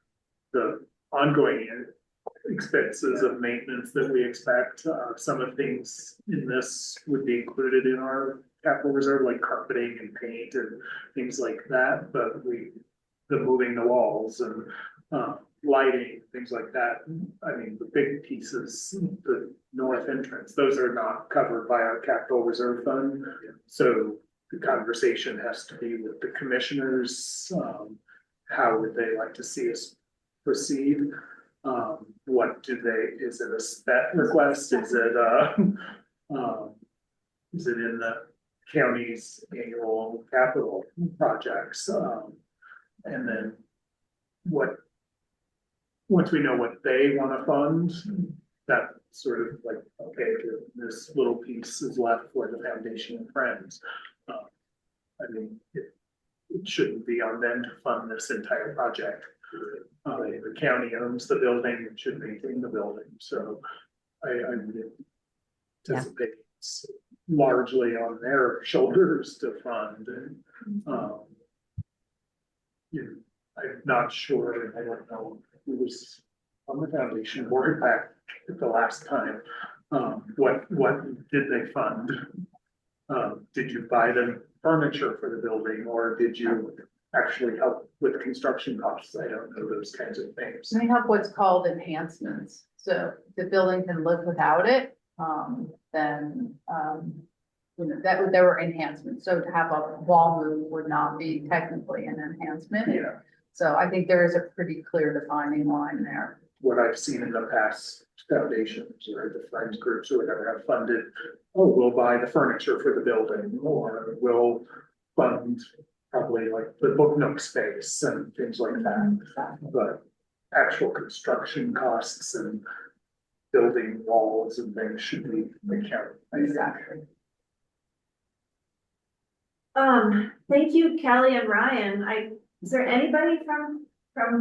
the ongoing expenses of maintenance that we expect. Some of the things in this would be included in our capital reserve, like carpeting and paint and things like that, but the moving the walls and lighting, things like that. I mean, the big pieces, the north entrance, those are not covered by our capital reserve fund. So the conversation has to be with the commissioners. How would they like to see us proceed? What do they, is it a spec request? Is it in the county's annual capital projects? And then once we know what they want to fund, that sort of like, okay, this little piece is left for the foundation and friends. I mean, it shouldn't be on them to fund this entire project. The county owns the building and should maintain the building, so I would anticipate it's largely on their shoulders to fund. And I'm not sure, I don't know who was on the foundation board back at the last time. What did they fund? Did you buy them furniture for the building, or did you actually help with construction costs? I don't know those kinds of things. They have what's called enhancements. So the building can live without it, then you know, there were enhancements. So to have a wall move would not be technically an enhancement. Yeah. So I think there is a pretty clear defining line there. What I've seen in the past, foundations or the friends groups or whatever have funded, oh, we'll buy the furniture for the building, or we'll fund probably like the book nook space and things like that. But actual construction costs and building walls and things should be accounted. Exactly. Thank you, Kelly and Ryan. Is there anybody from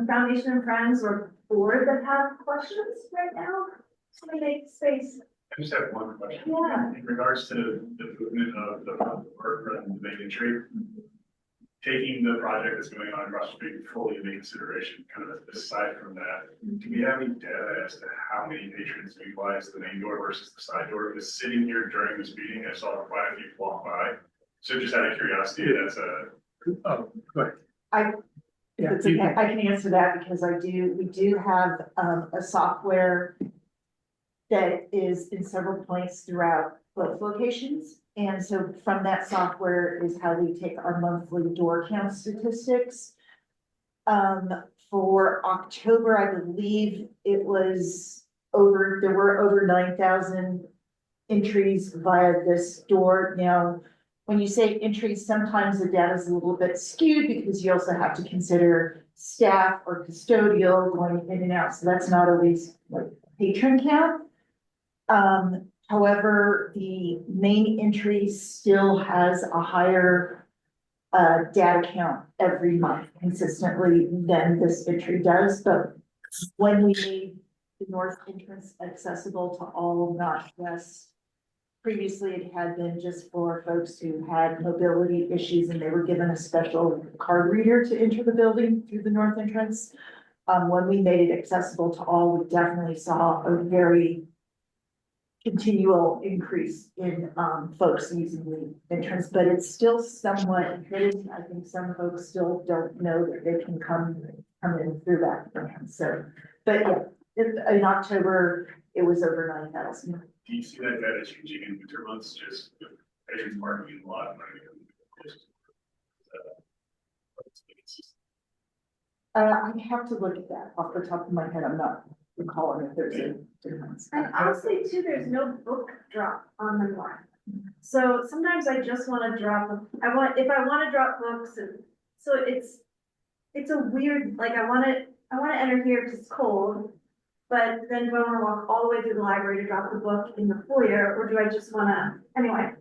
Foundation and Friends or board that have questions right now? Somebody make space. I just have one question. Yeah. In regards to the movement of the work and the making tree, taking the project that's going on across the street fully into consideration, kind of aside from that, do we have any data as to how many patrons utilize the main door versus the side door? Because sitting here during this meeting, I saw quite a few walk by. So just out of curiosity, that's Go ahead. If it's okay, I can answer that because we do have a software that is in several points throughout both locations. And so from that software is how we take our monthly door count statistics. For October, I believe there were over 9,000 entries via this door. Now, when you say entries, sometimes the data is a little bit skewed because you also have to consider staff or custodial going in and out. So that's not always like patron count. However, the main entry still has a higher data count every month consistently than this entry does. But when we made the north entrance accessible to all, not just previously, it had been just for folks who had mobility issues and they were given a special card reader to enter the building through the north entrance. When we made it accessible to all, we definitely saw a very continual increase in folks using the entrance, but it's still somewhat hidden. I think some folks still don't know that they can come in through that entrance. So, but yeah, in October, it was over 9,000. do you see that data changing in winter months? Just patrons parking a lot. I have to look at that off the top of my head. I'm not recall if there's a difference. And honestly too, there's no book drop on the one. So sometimes I just wanna drop, if I wanna drop books and, so it's a weird, like I wanna enter here because it's cold. But then do I wanna walk all the way through the library to drop the book in the foyer, or do I just wanna, anyway?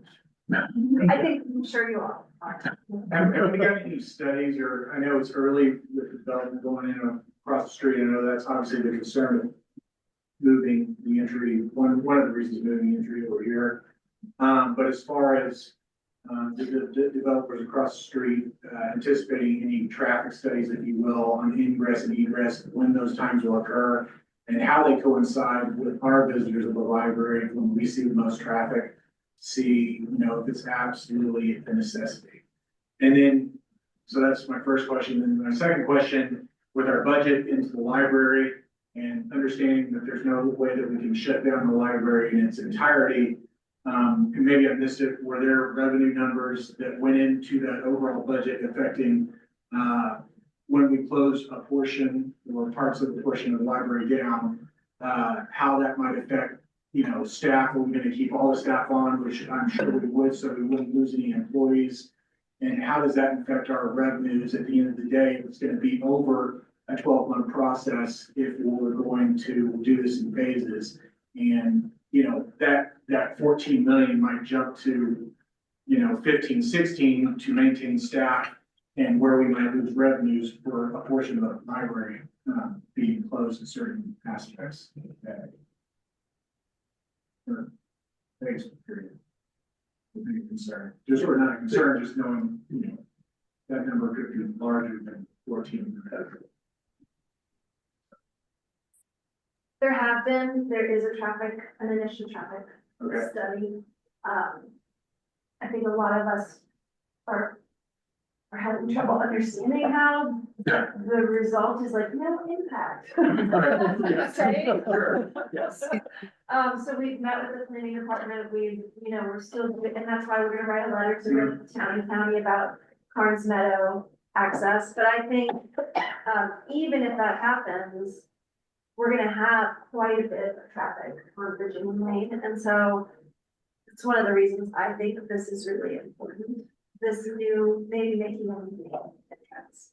I think, I'm sure you all are. Have we got any studies, or I know it's early with the development going in across the street, I know that's obviously the concern of moving the entry, one of the reasons moving the entry over here. But as far as, the developers across the street, anticipating any traffic studies, if you will, on ingress and egress, when those times will occur, and how they coincide with our visitors of the library when we see the most traffic, see, if it's absolutely a necessity. And then, so that's my first question. And my second question, with our budget into the library and understanding that there's no way that we can shut down the library in its entirety, and maybe I missed it, were there revenue numbers that went into that overall budget affecting, when we close a portion or parts of the portion of the library down, how that might affect, staff? Are we gonna keep all the staff on, which I'm sure we would, so we wouldn't lose any employees? And how does that affect our revenues at the end of the day? It's gonna be over a 12-month process if we're going to do this in phases. And, that 14 million might jump to, 15, 16 to maintain staff, and where we might lose revenues for a portion of the library being closed in certain aspects. Thanks. Big concern, just or not a concern, just knowing, that number could be larger than 14. There is an initial traffic Okay. study. I think a lot of us are having trouble understanding how the result is like no impact. Sure. Yes. So we've met with the planning department, we're still, and that's why we're gonna write a letter to the town and county about Carnes Meadow access, but I think, even if that happens, we're gonna have quite a bit of traffic on Virginia Lane, and so it's one of the reasons I think this is really important. This new, maybe making a new entrance.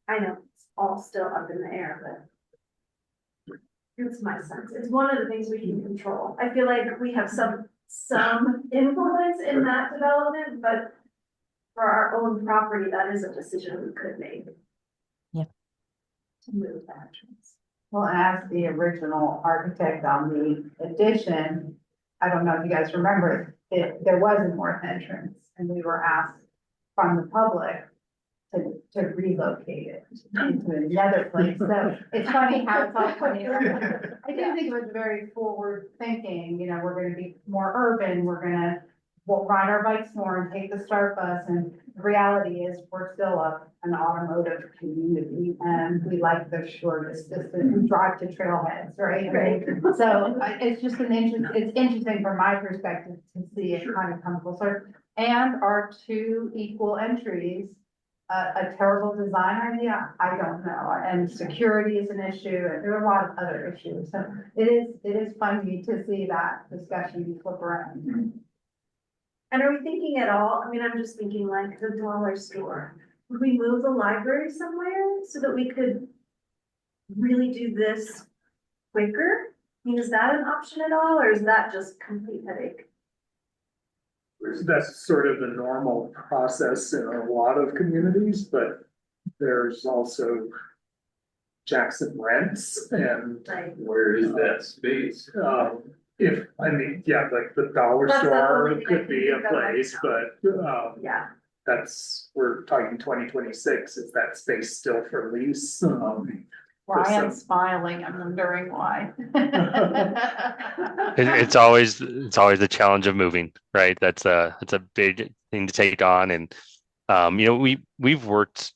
I know it's all still up in the air, but it's my sense. It's one of the things we can control. I feel like we have some influence in that development, but for our own property, that is a decision we could make. Yeah. To move that entrance. Well, as the original architect on the addition, I don't know if you guys remember, there was a north entrance and we were asked from the public to relocate it into another place. So it's funny how it's all coming around. I do think it was very forward thinking, we're gonna be more urban, we'll ride our bikes more and take the Start bus. And the reality is we're still an automotive community and we like the shortest distance. We drive to trailheads, right? So it's just it's interesting from my perspective to see it kind of come full circle. And our two equal entries, a terrible design idea, I don't know. And security is an issue and there are a lot of other issues. So it is funny to see that discussion flip around. And are we thinking at all, I'm just thinking like the dollar store, would we move the library somewhere so that we could really do this quicker? Is that an option at all, or is that just complete headache? That's sort of the normal process in a lot of communities, but there's also Jackson rents and Like, Where is that space? like the dollar That's the store only thing I could can be a think of right place, now. but yeah, we're talking 2026, is that space still for lease? Ryan's smiling, I'm wondering why. It's always the challenge of moving, right? That's a big thing to take on, and we've worked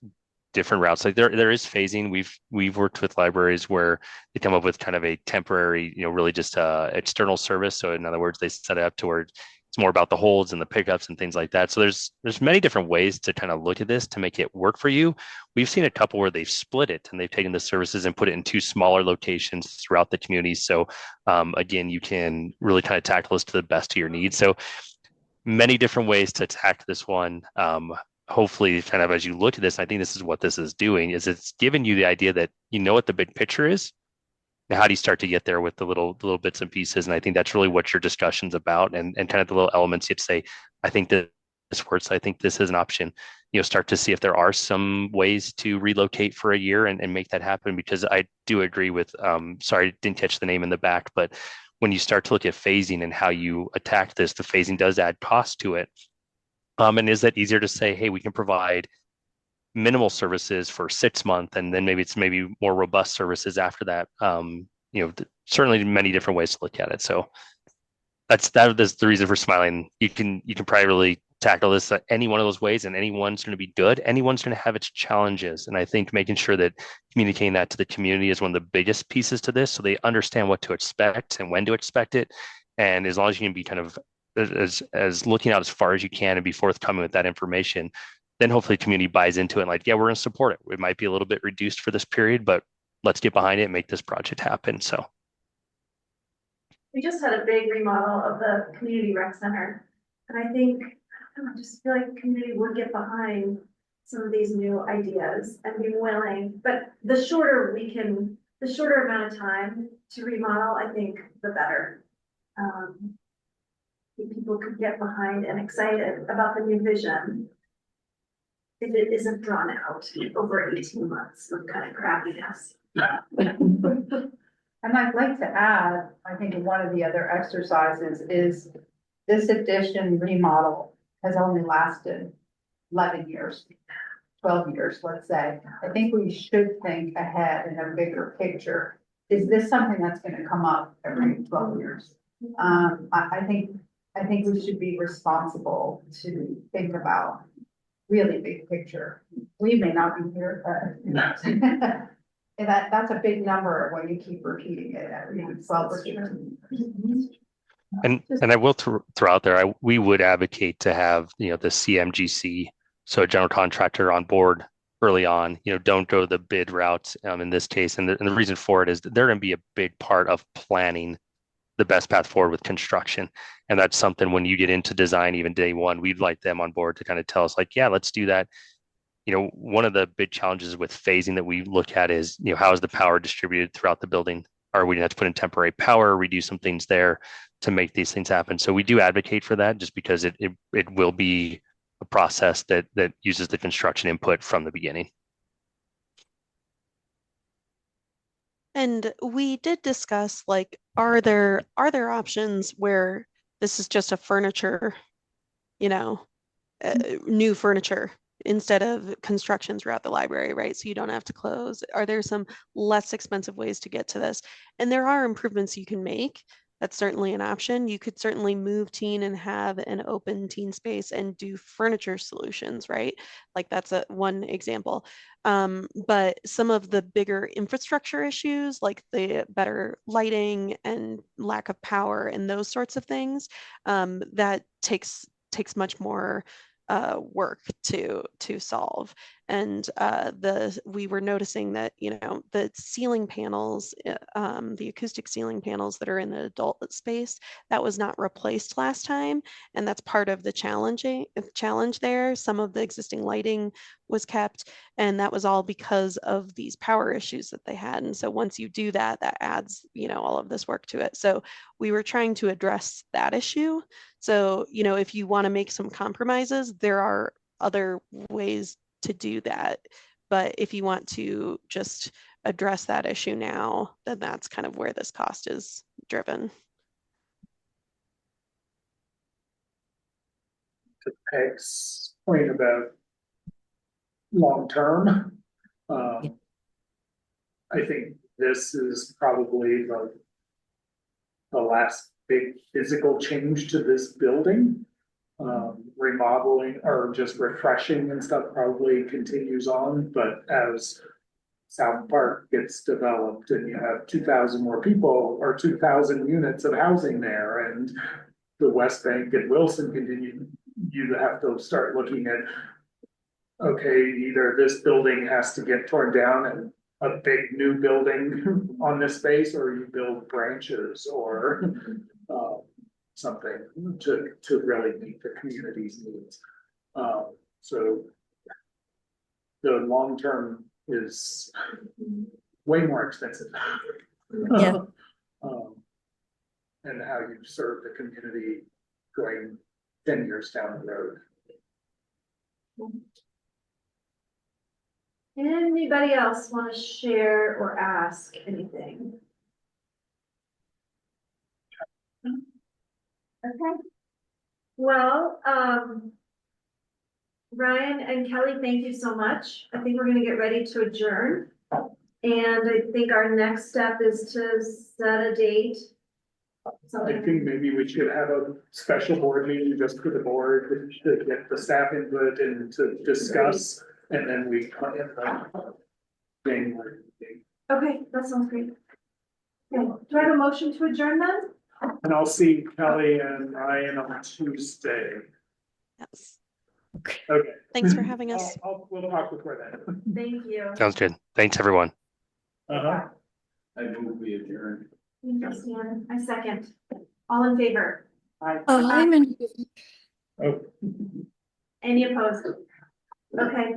different routes. Like there is phasing. We've worked with libraries where they come up with kind of a temporary, really just external service. So in other words, they set it up to where It's more about the holds and the pickups and things like that. So there's many different ways to kind of look at this to make it work for you. We've seen a couple where they've split it and they've taken the services and put it in two smaller locations throughout the community. So again, you can really kind of tackle this to the best of your needs. So many different ways to attack this one. Hopefully, kind of as you look at this, I think this is what this is doing, is it's giving you the idea that you know what the big picture is. Now, how do you start to get there with the little bits and pieces? And I think that's really what your discussion's about, and kind of the little elements you'd say, I think that this works. I think this is an option. Start to see if there are some ways to relocate for a year and make that happen. Because I do agree with, sorry, I didn't catch the name in the back, but when you start to look at phasing and how you attack this, the phasing does add cost to it. And is that easier to say, hey, we can provide minimal services for 6 months, and then maybe it's more robust services after that. Certainly many different ways to look at it. So that's the reason for smiling. You can probably really tackle this any one of those ways, and anyone's going to be good. Anyone's going to have its challenges. And I think making sure that communicating that to the community is one of the biggest pieces to this, so they understand what to expect and when to expect it. And as long as you can be kind of as looking out as far as you can and be forthcoming with that information, then hopefully the community buys into it and like, yeah, we're going to support it. It might be a little bit reduced for this period, but let's get behind it and make this project happen. So we just had a big remodel of the community rec center. And I think, I just feel like the community would get behind some of these new ideas and be willing, but the shorter amount of time to remodel, I think the better. People could get behind and excited about the new vision. If it isn't drawn out over 18 months of kind of crappiness. And I'd like to add, I think one of the other exercises is this addition remodel has only lasted 11 years, 12 years, let's say. I think we should think ahead in a bigger picture. Is this something that's going to come up every 12 years? I think we should be responsible to think about really big picture. We may not be here, but that's a big number when you keep repeating it every 12 years. And I will throw out there, we would advocate to have the CMGC, so a general contractor, on board early on. Don't go the bid route in this case, and the reason for it is that they're going to be a big part of planning the best path forward with construction. And that's something when you get into design, even day one, we'd like them on board to kind of tell us like, yeah, let's do that. One of the big challenges with phasing that we look at is, how is the power distributed throughout the building? Are we going to have to put in temporary power, redo some things there to make these things happen? So we do advocate for that, just because it will be a process that uses the construction input from the beginning. And we did discuss, like, are there options where this is just a furniture, new furniture instead of construction throughout the library, right? So you don't have to close. Are there some less expensive ways to get to this? And there are improvements you can make. That's certainly an option. You could certainly move teen and have an open teen space and do furniture solutions, right? Like that's one example. But some of the bigger infrastructure issues, like the better lighting and lack of power and those sorts of things, that takes much more work to solve. And we were noticing that the ceiling panels, the acoustic ceiling panels that are in the adult space, that was not replaced last time, and that's part of the challenge there. Some of the existing lighting was kept, and that was all because of these power issues that they had. And so once you do that, that adds all of this work to it. So we were trying to address that issue. So if you want to make some compromises, there are other ways to do that. But if you want to just address that issue now, then that's kind of where this cost is driven. To Peg's point about long-term, I think this is probably the last big physical change to this building. Remodeling or just refreshing and stuff probably continues on, but as South Park gets developed and you have 2,000 more people or 2,000 units of housing there, and the West Bank and Wilson continue, you have to start looking at. Okay, either this building has to get torn down and a big new building on this space, or you build branches or. Something to really meet the community's needs. So. The long term is way more expensive. Yeah. And how you serve the community going 10 years down the road. Anybody else want to share or ask anything? Okay. Well, Ryan and Kelly, thank you so much. I think we're gonna get ready to adjourn. And I think our next step is to set a date. I think maybe we should have a special board meeting just for the board to get the staff input and to discuss, and then we plan the January meeting. Okay, that sounds great. Okay, do I have a motion to adjourn then? And I'll see Kelly and Ryan on Tuesday. Yes. Okay. Thanks for having us. We'll talk before then. Thank you. Sounds good. Thanks, everyone. Uh-huh. I move we adjourn. Thank you, Stan. I second. All in favor? Oh, I'm in. Oh. Any opposed? Okay.